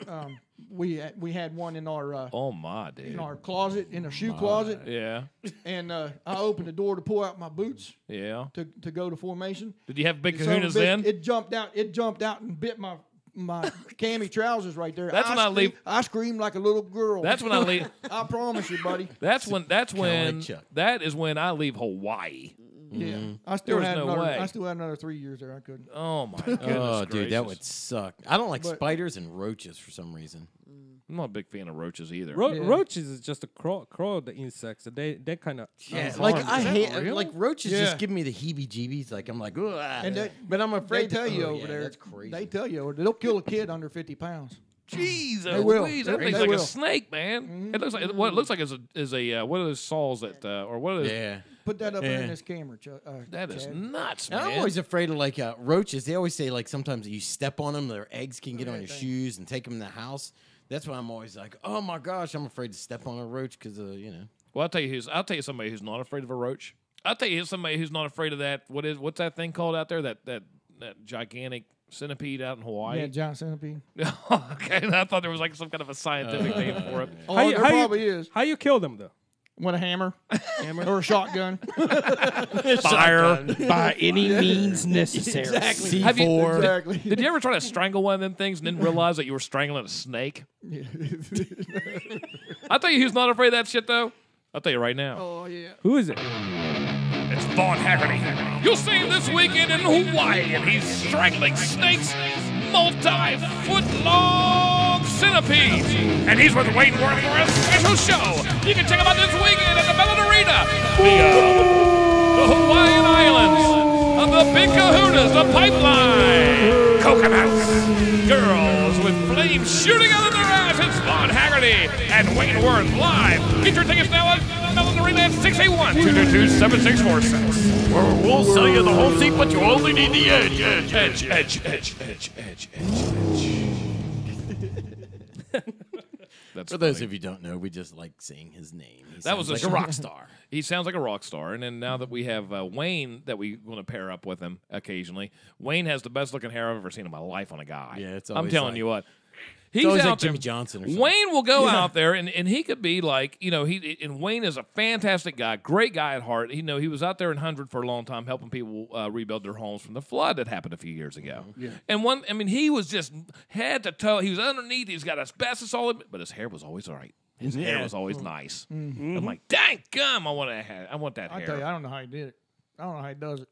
we had one in our Oh my dude. in our closet, in a shoe closet, Yeah. and I opened the door to pull out my boots Yeah. to go to formation. Did you have big Son of a kahunas bitch, then? It jumped out and bit my cami trousers right there. That's when I leave- I screamed like a little girl. That's when I leave. I promise you, buddy. That's when. like Chuck. That is when I leave Hawaii. Yeah, I There still was had no another. way. I still had another 3 years there. I couldn't. Oh my goodness. Oh, dude, that gracious. would suck. I don't like But- spiders and roaches for some reason. I'm not a big fan of roaches either. Ro- Yeah. Roaches is just a crawl the insects. They kind of Like I Is that hate real? like roaches. Yeah. Just give me the heebie-jeebies. Like I'm like, ugh. And but I'm They afraid tell you oh, over yeah, there. That's crazy. They tell you they'll kill a kid under 50 pounds. Jesus, They will. Louise, that They thing's like will. a snake, man. It looks like what it looks like is a what are those saws that or what are those? Yeah. Put that up there Yeah. in this camera, Chuck. That is Chad. nuts, And man. I'm always afraid of like roaches. They always say like sometimes you step on them, their eggs can get on your Everything. shoes and take them in the house. That's why I'm always like, oh my gosh, I'm afraid to step on a roach because Well, I'll tell you somebody who's not afraid of a roach. I'll tell you somebody who's not afraid of that. What's that thing called out there? That gigantic centipede out in Hawaii. Yeah, giant centipede. Okay, I thought there was like some kind of a scientific name for it. Oh, How you- there how you- probably is. How you kill them though? With a hammer, or a shotgun. Fire. By any means necessary. Have you- C4. Exactly. Did you ever try to strangle one of them things and then realize that you were strangling a snake? I'll tell you who's not afraid of that shit, though. I'll tell you right now. Oh yeah. Who is it? It's Vaughn Haggerty. You'll see him this weekend in Hawaii, and he's strangling snakes, multi-foot-long centipedes. And he's with Wayne Worth for a special show. You can check him out this weekend at the Bella Arena. The Hawaiian Islands of the Big Kahunas, the Pipeline, Coconuts, girls with flames shooting out of their eyes. It's Vaughn Haggerty and Wayne Worth live. Get your tickets now at Bella Arena at 681-222-7646. We'll sell you the whole seat, but you only need the edge. That's For those funny. of you who don't know, we just like saying his name. He That was sounds a like a sh- rock star. He sounds like a rock star. And then now that we have Wayne that we want to pair up with him occasionally, Wayne has the best looking hair I've ever seen in my life on a guy. Yeah, it's I'm always telling like- you what. It's He's always out like there. Jimmy Johnson or something. Wayne will go out there and he could be like, and Wayne is a fantastic guy, great guy at heart. He was out there in 100 for a long time helping people rebuild their homes from the flood that happened a few years ago. Yeah. And he was just head to toe. He was underneath. He's got asbestos all in, but his hair was always all right. His hair was always nice. I'm like, dang gum, I want that hair. I want that I hair. tell you, I don't know how he did it. I don't know how he does it.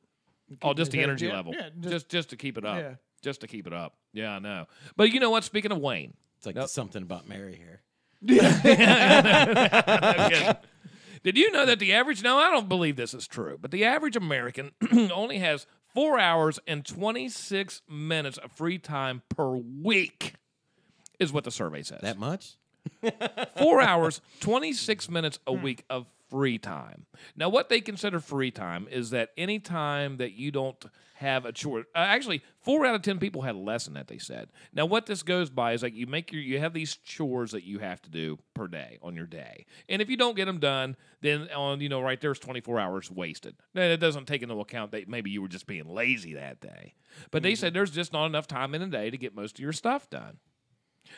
Oh, just the Yeah, energy yeah, level. yeah, just to keep it up. Yeah. Just to keep it up. Yeah, I know. But you know what? Speaking of Wayne. It's like something about Mary here. Okay. Did you know that the average, now I don't believe this is true, but the average American only has 4 hours and 26 minutes of free time per week, is what the survey says. That much? 4 hours, 26 minutes a week of free time. Now, what they consider free time is that any time that you don't have a chore. Actually, 4 out of 10 people had less than that, they said. Now, what this goes by is like you have these chores that you have to do per day on your day. And if you don't get them done, then right there's 24 hours wasted. Now, that doesn't take into account that maybe you were just being lazy that day. But they said there's just not enough time in a day to get most of your stuff done.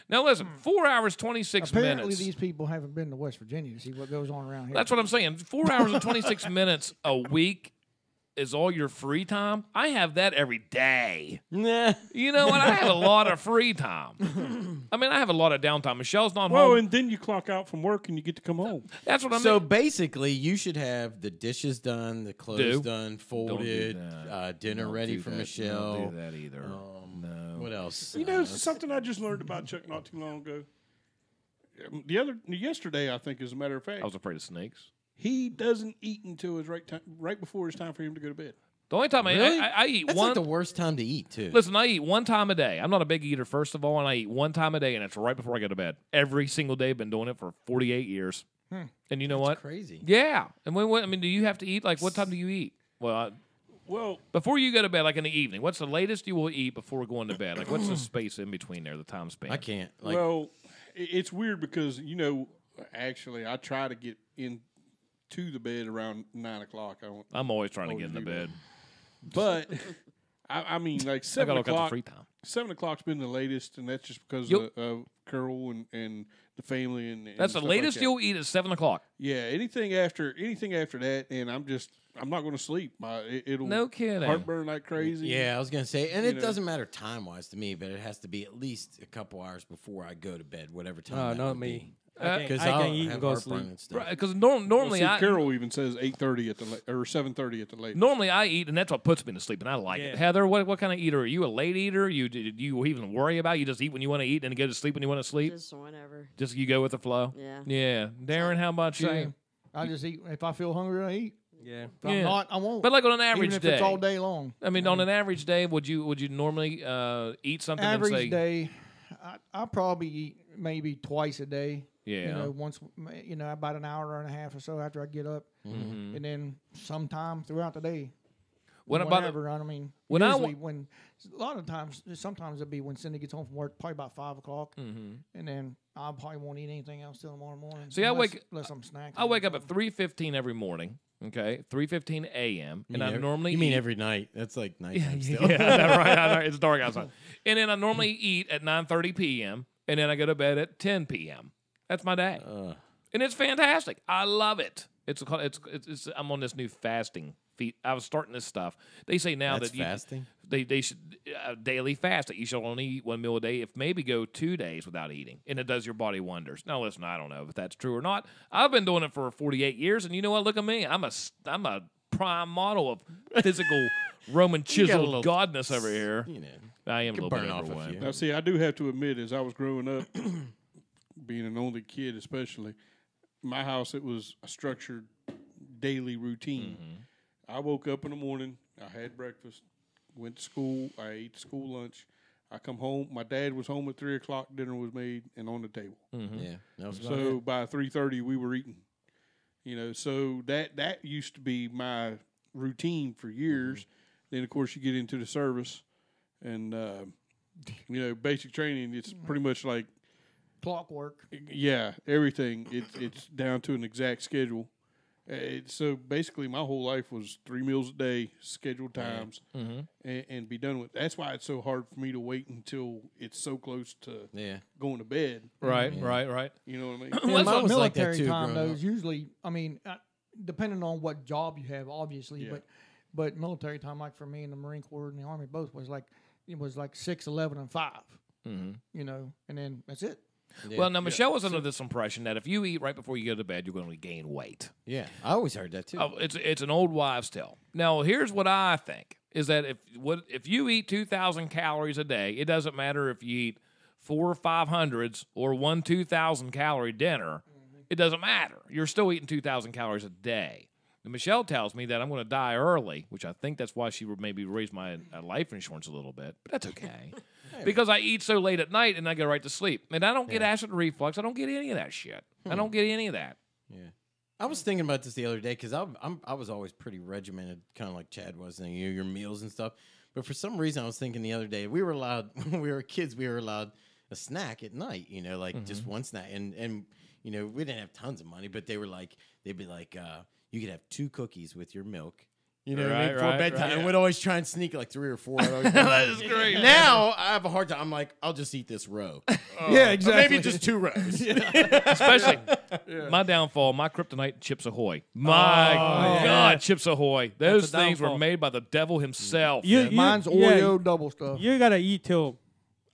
Now, listen, 4 hours, 26 Apparently, minutes. these people haven't been to West Virginia to see what goes on around here. That's what I'm saying. 4 hours and 26 minutes a week is all your free time. I have that every day. Nah. You know what? I have a lot of free time. I mean, I have a lot of downtime. Michelle's not Well, home. and then you clock out from work and you get to come home. That's what I mean. So basically, you should have the dishes done, the clothes Do. done, folded, dinner Don't ready do for that. Michelle. Don't do that either. No. What else? You know, something I just learned about Chuck not too long ago. Yesterday, I think, as a matter of fact, I was afraid of snakes. he doesn't eat until it's right before it's time for him to go to bed. The only time Really? I eat That's one. like the worst time to eat, too. Listen, I eat one time a day. I'm not a big eater, first of all, and I eat one time a day, and it's right before I go to bed. Every single day. Been doing it for 48 years. And you know what? Crazy. Yeah. And do you have to eat? Like, what time do you eat? Well, Well, Before you go to bed, like in the evening, what's the latest you will eat before going to bed? Like, what's the space in between there, the time span? I can't. Like, well, it's weird because actually, I try to get into the bed around 9 o'clock. I'm always trying to always get in the do bed. But I mean, like I 7 got all kinds of o'clock. free time. 7 o'clock's been the latest, and that's just because of Carol and the family and That's the stuff latest like that. you'll eat at 7 o'clock. Yeah, anything after that, and I'm not going to sleep. It'll No kidding. heartburn like crazy. yeah, I was gonna say, and You it know. doesn't matter time wise to me, but it has to be at least a couple hours before I go to bed, whatever time. No, that not would me. be. I I'll can eat have and go heartburn sleep. and stuff. Right, because Well, normally see, I Carol even says 8:30 or 7:30 at the latest. normally I eat, and that's what puts me to sleep, and I like it. Yeah. Heather, what kind of eater are you? A late eater? Do you even worry about? You just eat when you want to eat, and go to sleep when you want to sleep. Just whenever. Just you go with the flow. Yeah. Yeah, Darren, how about you? Same. I just eat. If I feel hungry, I eat. Yeah. If I'm Yeah. not, I won't. But like on an even average if day, it's all day long. I mean, on an average day, would you normally eat something and say, Average day, I probably eat maybe twice a day. yeah, You know, once, about an hour and a half or so after I get up, Mm-hmm. and then sometime throughout the day. What about whenever? I mean, when I usually when a lot of times, sometimes it'll be when Cindy gets home from work, probably about 5 o'clock, and then I probably won't eat anything else till tomorrow morning. See, unless I'm snacking. I wake up at 3:15 every morning. Okay, 3:15 a.m. and I normally You mean eat, every night? That's like nighttime still. yeah, I know, right? I know, it's dark outside, and then I normally eat at 9:30 p.m. and then I go to bed at 10 p.m. That's my day, and it's fantastic. I love it. It's I'm on this new fasting feat. I was starting this stuff. They say now That's that you, fasting? They should daily fast. That you should only eat one meal a day. If maybe go 2 days without eating, and it does your body wonders. Now listen, I don't know if that's true or not. I've been doing it for 48 years, and you know what? Look at me. I'm a prime model of physical Roman got a chiseled little- godness over here. You know, I am a could little burn bit off a overweight. few. Now, see, I do have to admit, as I was growing up, being an only kid especially, my house, it was a structured daily routine. I woke up in the morning, I had breakfast, went to school, I ate school lunch. I come home, my dad was home at 3 o'clock, dinner was made and on the table. Yeah, that was about So it. by 3:30 we were eating. So that used to be my routine for years. Then of course you get into the service, and basic training. It's pretty much like clockwork. everything. It's down to an exact schedule. So basically, my whole life was 3 meals a day, scheduled times, and be done with. That's why it's so hard for me to wait until it's so close to going to bed. Right. You know what I mean? Yeah, mine was like that Military too, time, growing though, up. is usually, I mean, depending on what job you have, obviously, Yeah. but military time, like for me in the Marine Corps and the Army, both was like 6, 11, and 5. And then that's it. Yeah. Well, now Michelle was under this impression that if you eat right before you go to bed, you're going to gain weight. Yeah, I always heard that too. Oh, it's an old wives' tale. Now, here's what I think: is that if you eat 2,000 calories a day, it doesn't matter if you eat 4 500s or 1 2,000 calorie dinner. It doesn't matter. You're still eating 2,000 calories a day. And Michelle tells me that I'm going to die early, which I think that's why she would maybe raise my life insurance a little bit. But that's okay. Because I eat so late at night and I go right to sleep. And I don't get acid reflux. I don't get any of that shit. I don't get any of that. Yeah, I was thinking about this the other day because I was always pretty regimented, kind of like Chad was, and your meals and stuff. But for some reason, I was thinking the other day we were allowed when we were kids, we were allowed a snack at night. Like just one snack, and we didn't have tons of money, but they'd be like, you could have 2 cookies with your milk. You know what I mean? Right, Before right, bedtime. right. And we'd always try and sneak like 3 or 4. That is great. Now I have a hard time. I'm like, I'll just eat this row. Yeah, Or exactly. maybe just 2 rows. Especially my downfall, my kryptonite, Chips Ahoy. My God, Chips Ahoy. Those That's a things were downfall. made by the devil himself. Mine's Oreo double stuff. You gotta eat till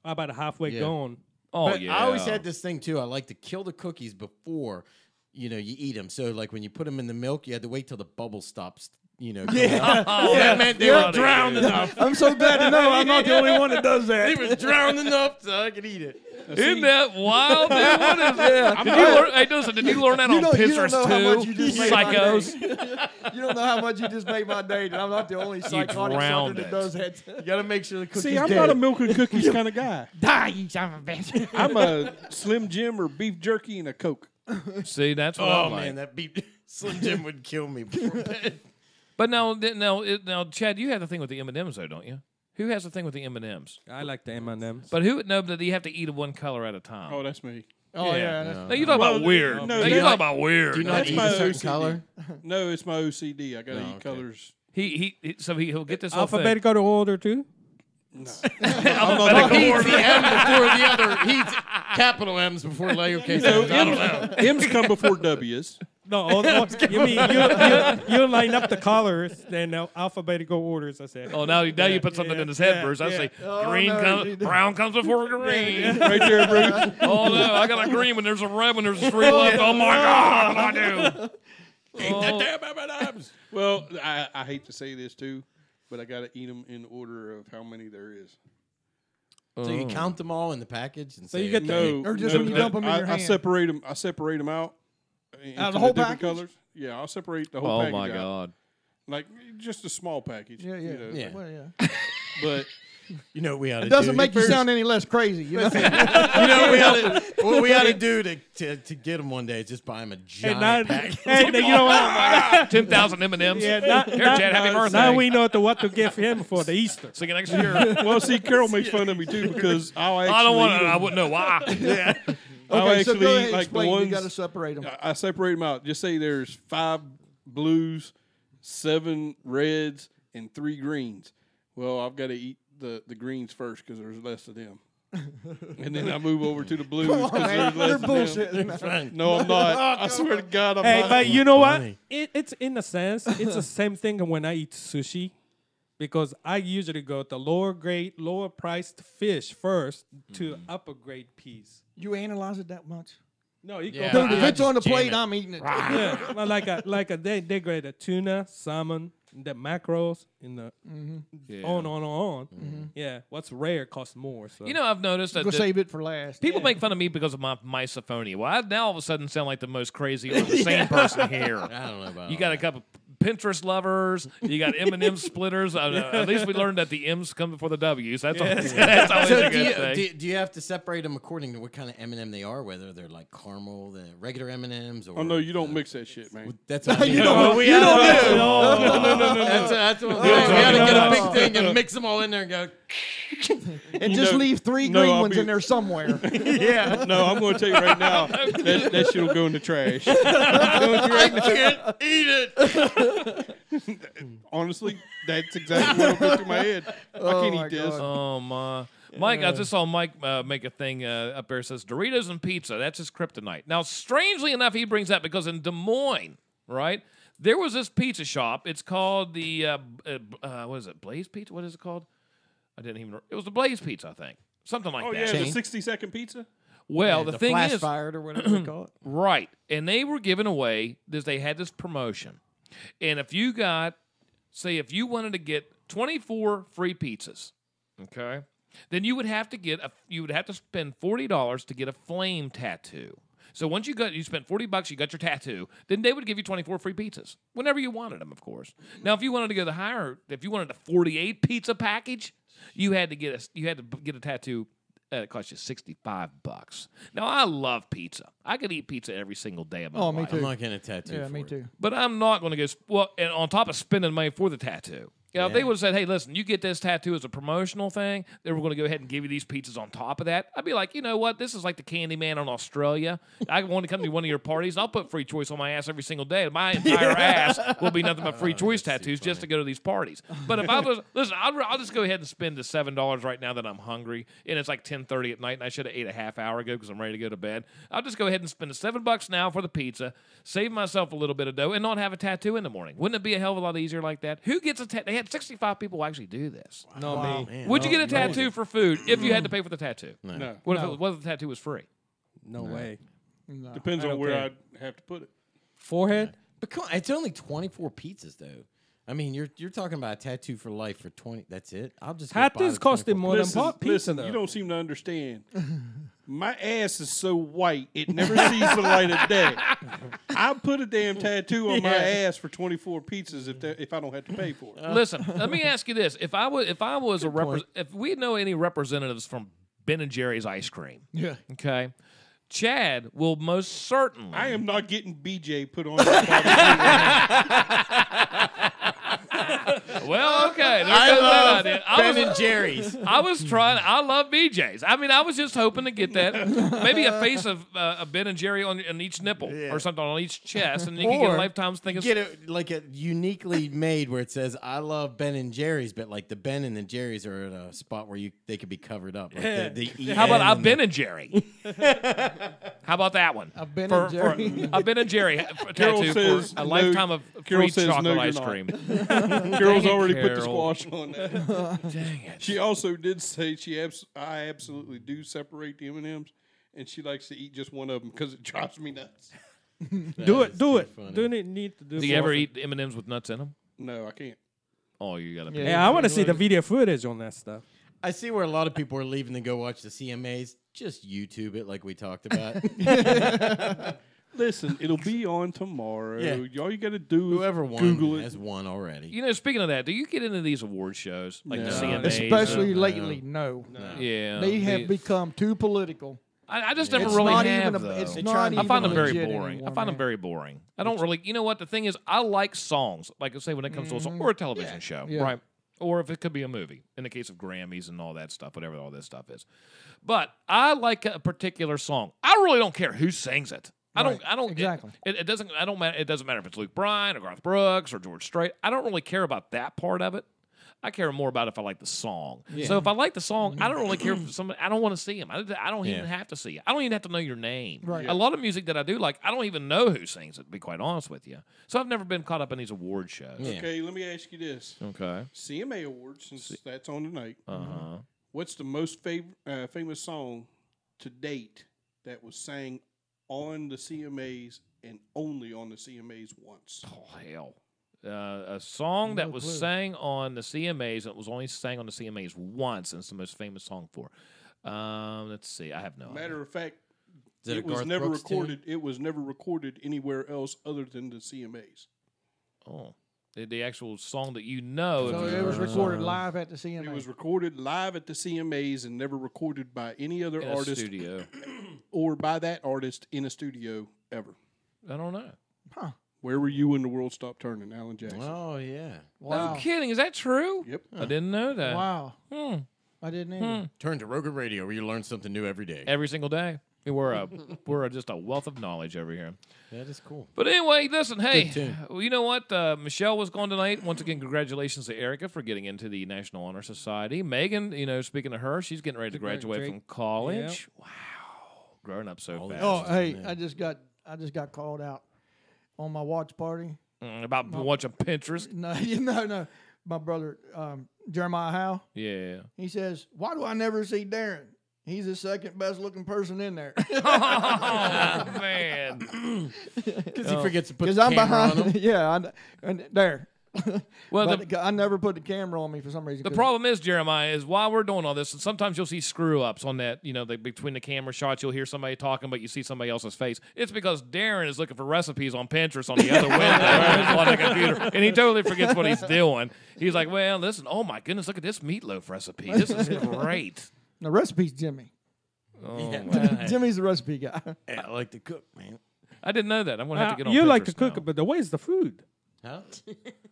about halfway Yeah. gone. Oh, But yeah. I always had this thing too. I like to kill the cookies before, you eat them. So like when you put them in the milk, you had to wait till the bubble stops. Oh, That meant they were funny, drowned dude. enough. I'm so glad to know I'm not the only one that does They that. were drowned enough so I could eat it. Isn't that wild, dude? What is that? Did you learn that on You don't Pinterest know how much you too? just made my Psychos. day. You don't know how much you just made my day, and I'm not the only psychotic sucker drowned that it. does that. You got to make sure the cookies See, I'm dead. not a milk and cookies kind of guy. Die, you son of a bitch. I'm a Slim Jim or beef jerky and a Coke. See, that's what Oh I'm like. man, that beat Slim Jim would kill me before bed. But now, Chad, you have the thing with the M&Ms, though, don't you? Who has the thing with the M&Ms? I like the M&Ms. But who would know that you have to eat of one color at a time? Oh, that's me. Oh yeah. Now, you talk about weird. no, Now, do you you talk not- about weird. Do you not That's eat my a certain OCD. color? No, it's my OCD. I gotta eat okay. colors. So he'll get this whole thing. Alphabetical order too. No. Alphabetical He eats order. the M before the other. He eats capital M's before lowercase M's. I don't know. M's come before W's. No, you mean you line up the colors, then alphabetical orders. I said. Oh, now you put something in his head, Bruce. I say brown comes before green. Right there, Bruce. Oh no, I got a green when there's a red when there's a three left. Oh my God, what do I do? Eat the damn M&Ms. Well, I hate to say this too, but I gotta eat them in order of how many there is. So you count them all in the package and say, you get No, Or just no, when you dump 'em in your I hand. separate them. I separate them out. Out of the into whole different package? colors. Yeah, I'll separate the whole Oh package my out. God. Like just a small package. Yeah, yeah. You know. Yeah. Well, yeah. But you know what we ought to It do? doesn't make you sound any less crazy. You know? You know what we ought to do to get them one day is just buy them a giant package. Hey, you know what? 10,000 M&Ms. Yeah, Here, Chad, happy birthday. now we know what to give him for the Easter. See you next year. well, see, Carol makes fun of me too because I'll actually. I don't want eat to. 'em. I wouldn't know why. Yeah. I'll Okay, so actually go eat ahead, like explain. the ones. You got to separate them. I separate them out. Just say there's 5 blues, 7 reds, and 3 greens. Well, I've got to eat the greens first because there's less of them. And then I move over to the blues because there's less You're of them. bullshitting. No, I'm not. I swear to God, I'm Hey, not. but you know what? funny. It's in a sense, it's the same thing when I eat sushi, because I usually go to lower priced fish first to upper grade piece. You analyze it that much? No, you Yeah. go. Dude, if I it's on the just jam plate, it. I'm eating it. Yeah, well, like a they grade a tuna, salmon, the mackerels, in the on. Yeah, what's rare costs more. So You know, I've noticed that Go save it for last. people make fun of me because of my misophonia. Well, I now all of a sudden sound like the most crazy or the same person here. I don't know about You got a couple Pinterest lovers. You got M&M splitters. At least we learned that the M's come before the W's. That's always, that's always So a good thing. do you have to separate them according to what kind of M&M they are, whether they're like caramel, the regular M&Ms, or Oh no, you don't mix that shit, man. that's what I mean. You don't- we you gotta don't do. No. That's what we gotta get a big thing and mix them all in there and go. And just know- leave 3 no, green I'll ones be- in there somewhere. Yeah, No, I'm going to tell you right now that shit will go in the trash. I can't eat it. Honestly, that's exactly what went through my head. I can't my eat this. God. Oh my. Mike, I just saw Mike make a thing up there that says Doritos and pizza. That's his kryptonite. Now, strangely enough, he brings that because in Des Moines, right, there was this pizza shop. It's called the, what is it, Blaze Pizza? What is it called? I didn't even, it was the Blaze Pizza, I think. Something like Oh that. yeah, Chain. the 60-second pizza. Well, the thing flash is, fired or whatever they call it. right, and they were giving away this. They had this promotion, and if you got, say, if you wanted to get 24 free pizzas, okay, then you would have to spend $40 to get a flame tattoo. So once you spent $40, you got your tattoo. Then they would give you 24 free pizzas whenever you wanted them, of course. Now, if you wanted to go the higher, if you wanted a 48 pizza package, you had to get a tattoo. It cost you $65. Now I love pizza. I could eat pizza every single day of my Oh, me life. too. I'm not getting a tattoo. Yeah, for me it. too. But I'm not going to go. And on top of spending money for the tattoo, if they would have said, "Hey, listen, you get this tattoo as a promotional thing," they were going to go ahead and give you these pizzas on top of that. I'd be like, you know what? This is like the Candyman on Australia. I want to come to one of your parties. I'll put free choice on my ass every single day. My entire ass will be nothing but free choice tattoos just to go to these parties. But if I was I'll just go ahead and spend the $7 right now that I'm hungry and it's like 10:30 at night and I should have ate a half hour ago because I'm ready to go to bed. I'll just go ahead and spend the $7 now for the pizza, save myself a little bit of dough, and not have a tattoo in the morning. Wouldn't it be a hell of a lot easier like that? Who gets a tattoo? They had 65 people actually do this. No, me. Man, Would you no, get a tattoo for food if you had to pay for the tattoo? No. What if the tattoo was free? No way. Depends I on don't where care. I'd have to put it. Forehead. But come on, it's only 24 pizzas though. I mean, you're talking about a tattoo for life for 20. That's it. I'll just go buy Tattoos the cost 24 more than Listen, pizza listen, though. you don't seem to understand. My ass is so white, it never sees the light of day. I put a damn tattoo on my ass for 24 pizzas if I don't have to pay for it. Listen, let me ask you this: if we know any representatives from Ben and Jerry's ice cream, Yeah. okay, Chad will most certainly. I am not getting BJ put on. My body. Well, okay. There I goes that love idea. Ben and Jerry's. I was trying. I love BJ's. I mean, I was just hoping to get that. Maybe a face of a Ben and Jerry on each nipple or something on each chest, and you can get a lifetime's thing of. Get it like a uniquely made where it says "I love Ben and Jerry's," but like the Ben and the Jerry's are at a spot where they could be covered up. Like the How about I've and Ben and Jerry? How about that one? I've Ben and Jerry. I've Ben and Jerry Carol tattoo says for a no- lifetime of Carol free says no, chocolate you're ice not. cream. Carol's already put the Carol. squash on that. Dang it. She also did say I absolutely do separate the M&Ms, and she likes to eat just one of them because it drives me nuts. Do is it. too Do it. funny. Do it. Need to do. Do you ever eat M&Ms with nuts in them? No, I can't. Oh, you gotta be. Yeah. Yeah, I want to see the video footage on that stuff. I see where a lot of people are leaving to go watch the CMAs. Just YouTube it like we talked about. Listen, it'll be on tomorrow. Yeah. All you got to do is Whoever won Google it. has won already. You know, speaking of that, do you get into these award shows like the No. CMAs? Especially No. lately, no. Yeah, They have become too political. I just never It's really not have even. though. It's They not try- even I find them very legit boring. anymore, I find them man. very boring. I don't really. You know what? The thing is, I like songs. Like I say, when it comes to a song or a television show, Yeah. right? Or if it could be a movie. In the case of Grammys and all that stuff, whatever all this stuff is. But I like a particular song. I really don't care who sings it. I don't. Exactly. It doesn't. I don't matter. It doesn't matter if it's Luke Bryan or Garth Brooks or George Strait. I don't really care about that part of it. I care more about if I like the song. So if I like the song, I don't really care if somebody. I don't want to see him. I don't even have to see it. I don't even have to know your name. Right. A lot of music that I do like, I don't even know who sings it. To be quite honest with you. So I've never been caught up in these award shows. Yeah. Okay, let me ask you this. Okay. CMA Awards, since that's on tonight, Uh-huh. what's the most famous song to date that was sang on the CMAs and only on the CMAs once? Oh hell. A song that was clue. sang on the CMAs and it was only sang on the CMAs once, and it's the most famous song for. Let's see. I have no idea. Matter of fact, Is it a it was Garth never Brooks tune? recorded. It was never recorded anywhere else other than the CMAs. Oh, the actual song that you know. So if you it was heard recorded live at the CMA. It was recorded live at the CMAs and never recorded by any other in a artist studio. or by that artist in a studio ever. I don't know. Where were you when the world stopped turning, Alan Jackson? Oh yeah. Wow. No kidding. Is that true? Yep. I didn't know that. Wow. Hmm. I didn't either. Turn to RoganRadio where you learn something new every day. Every single day. We're just a wealth of knowledge over here. That is cool. But anyway, listen, hey, Good tune. well, you know what? Michelle was gone tonight. Once again, congratulations to Erica for getting into the National Honor Society. Megan, you know, speaking of her, she's getting ready to graduate from college. Wow. Growing up so fast. Oh, hey, man. I just got called out on my watch party. About watching Pinterest. No, no. My brother, Jeremiah Howe, Yeah. he says, "Why do I never see Darren? He's the second best looking person in there." Oh, man. Because he forgets to put Because the I'm camera on behind. him. Yeah, and there. Well, But I never put the camera on me for some reason. the 'cause- problem is, Jeremiah, is while we're doing all this, and sometimes you'll see screw ups on that, you know, between the camera shots, you'll hear somebody talking, but you see somebody else's face. It's because Darren is looking for recipes on Pinterest on the other window on the computer, and he totally forgets what he's doing. He's like, well, listen, oh my goodness, look at this meatloaf recipe. This is great. The recipe's Jimmy. Oh, Yeah. Jimmy's the recipe guy. Hey, I like to cook, man. I didn't know that. I'm going to have to get on You Pinterest like to cook, now. but the where's the food? Huh?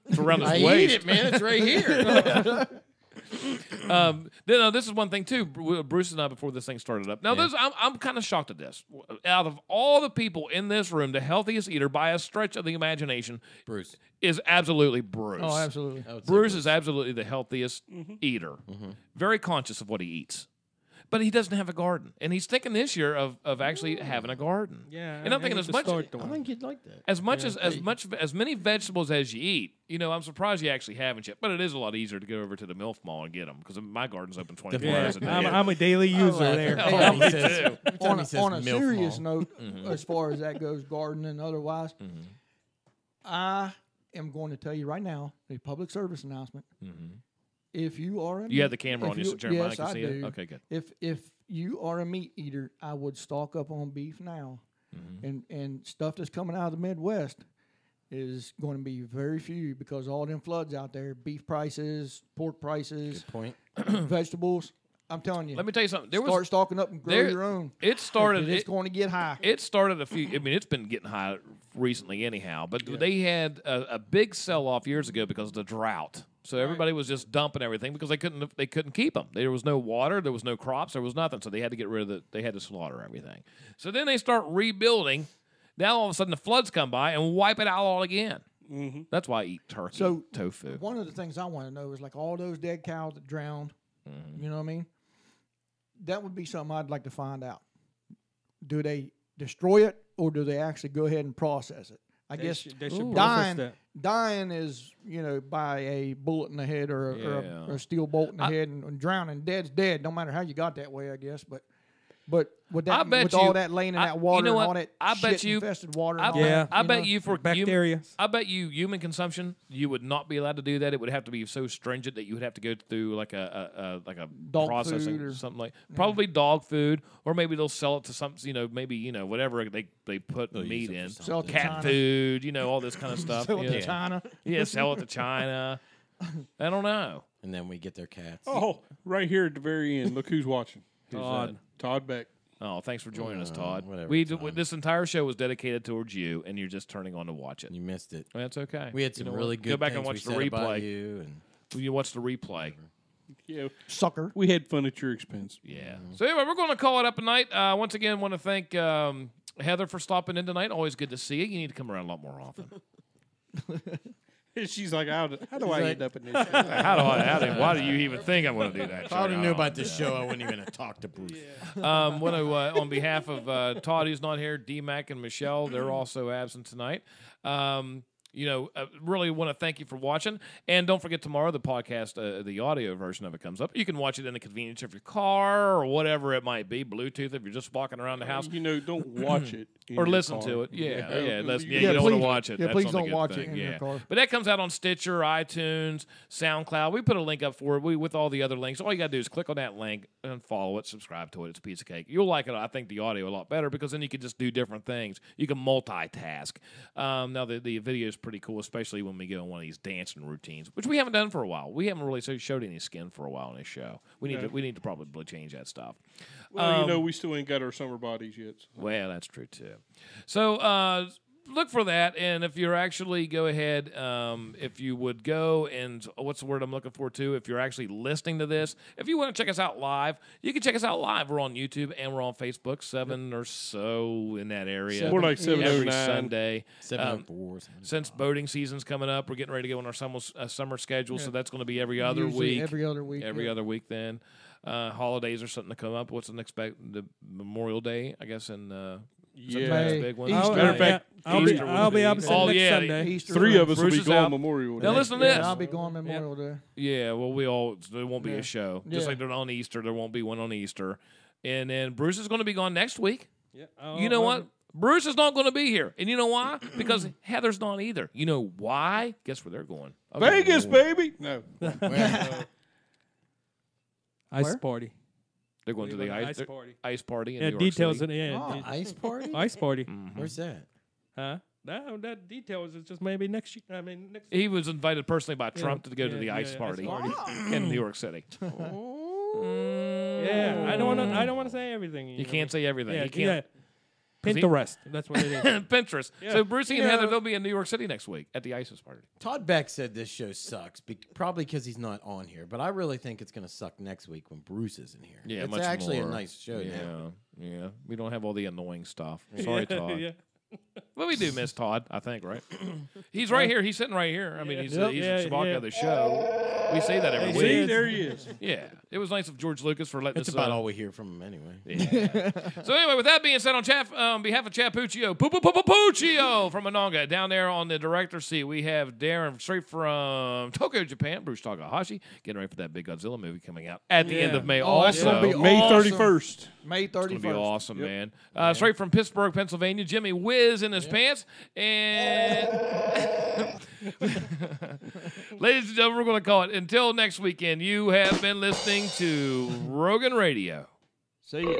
It's around his I waist. eat it, man. It's right here. This is one thing too. Bruce and I, before this thing started up. Now, I'm kind of shocked at this. Out of all the people in this room, the healthiest eater by a stretch of the imagination Bruce. is absolutely Bruce. Oh, absolutely. I would say Bruce is absolutely the healthiest eater. Mm-hmm. Very conscious of what he eats. But he doesn't have a garden, and he's thinking this year of actually having a garden. Yeah, and I'm thinking as much I think you'd like that. as many vegetables as you eat, you know, I'm surprised you actually haven't yet. But it is a lot easier to go over to the MILF Mall and get them because my garden's open 24 Yeah, hours a day. I'm a daily user there. Oh, Every me time he says, too. every time On he a, says on a MILF serious Mall. note, as far as that goes, gardening otherwise, I am going to tell you right now a public service announcement. If you are a You have the camera on you, so Jeremiah yes, can I see do. it. Okay, good. If you are a meat eater, I would stock up on beef now, and stuff that's coming out of the Midwest is going to be very few because all them floods out there, beef prices, pork prices, Good point. vegetables. I'm telling you, Let me tell you something. start stocking up and grow there- your own. It started. It's going to get high. It started a few. I mean, it's been getting high recently anyhow, but they had a big sell-off years ago because of the drought. So everybody was just dumping everything because they couldn't keep them. There was no water, there was no crops, there was nothing. So they had to get rid of they had to slaughter everything. So then they start rebuilding. Now all of a sudden the floods come by and wipe it out all again. Mm-hmm. That's why I eat turkey, tofu. One of the things I want to know is like all those dead cows that drowned. Mm-hmm. You know what I mean? That would be something I'd like to find out. Do they destroy it or do they actually go ahead and process it? I guess they should process that. Dying is, by a bullet in the head or a steel bolt in the head, and drowning, dead's dead, no matter how you got that way, I guess. But with that, all that laying in that water, and all that infested water, I bet you for bacteria. I bet you human consumption, you would not be allowed to do that. It would have to be so stringent that you would have to go through like a dog processing or something like probably dog food, or maybe they'll sell it to some whatever they put meat in, cat food, all this kind of stuff. Sell it to China. Yeah, sell it to China. I don't know. And then we get their cats. Oh, right here at the very end. Look who's watching. Todd Beck. Oh, thanks for joining us, Todd. Whatever, this entire show was dedicated towards you, and you're just turning on to watch it. You missed it. Well, that's okay. We had some really good. Go back things and watch we the said about replay. You watch the replay. Yeah, sucker. We had fun at your expense. Yeah. Mm-hmm. So anyway, we're going to call it up a night. Once again, want to thank Heather for stopping in tonight. Always good to see you. You need to come around a lot more often. She's like, how do I end up in this show? Why do you even think I'm going to do that? If I already knew about this show, I wouldn't even have talked to Bruce. Want to, on behalf of Todd, who's not here, D-Mac and Michelle, they're also absent tonight. Really want to thank you for watching. And don't forget, tomorrow the podcast, the audio version of it comes up. You can watch it in the convenience of your car or whatever it might be, Bluetooth if you're just walking around the house. Don't watch it. Or listen to it. You don't want to watch it. Yeah, That's please don't good watch thing. it in your car. But that comes out on Stitcher, iTunes, SoundCloud. We put a link up for it with all the other links. All you got to do is click on that link and follow it, subscribe to it. It's a piece of cake. You'll like it. I think the audio a lot better because then you can just do different things. You can multitask. Now, the video is pretty cool, especially when we go on one of these dancing routines, which we haven't done for a while. We haven't really showed any skin for a while on this show. We need to probably change that stuff. Well, we still ain't got our summer bodies yet. So. Well, that's true too. So look for that, and if you're actually go ahead, if you would go and what's the word I'm looking for too? If you're actually listening to this, if you want to check us out live, you can check us out live. We're on YouTube and we're on Facebook, 7 or so in that area. We're like 709. Every Sunday. 704. Since boating season's coming up, we're getting ready to go on our summer schedule, so that's going to be every other week. Every other week. Every other week then. Holidays or something to come up. What's the next the Memorial Day, I guess, and May. big one. Matter of fact, I'll be absent next Sunday. Easter. 3 of us will be Bruce is going out. Memorial Day. Now listen to this. I'll be going Memorial Day. Yeah, well, there won't be a show. Just like there on Easter, there won't be one on Easter. And then Bruce is going to be gone next week. Yeah. You know what? Bruce is not going to be here. And you know why? Because Heather's not either. You know why? Guess where they're going? Vegas, baby. No. Ice party. They're going to the ice party in New York details City. in the end. Ice party? Ice party. Mm-hmm. Where's that? Huh? No, that details is just maybe next year. I mean, next. He was invited personally by Trump to go to the ice party in New York City. Yeah, I don't want to say everything. You can't say everything. Yeah, you can't. Pinterest. That's what it is. Pinterest. Yeah. So Brucey and Heather, they'll be in New York City next week at the ISIS party. Todd Beck said this show sucks, probably because he's not on here. But I really think it's going to suck next week when Bruce isn't here. Yeah, it's much actually more. a nice show now. Yeah. We don't have all the annoying stuff. Sorry, Todd. Yeah. Well, we do miss Todd, I think, right? He's right here. He's sitting right here. I mean, he's a Chewbacca of the show. We say that every week. See, there he is. Yeah. It was nice of George Lucas for letting That's us about all we hear from him anyway. Yeah. So anyway, with that being said, on behalf of Chapuccio, Puccio from Mononga, down there on the director's seat, we have Darren straight from Tokyo, Japan, Bruce Takahashi, getting ready for that big Godzilla movie coming out at the end of May. That's Also, gonna be May awesome. 31st. May 31st. it's going to be awesome, man. Straight from Pittsburgh, Pennsylvania, Jimmy Whiz in his pants. And ladies and gentlemen, we're going to call it. Until next weekend, you have been listening to Rogan Radio. See ya.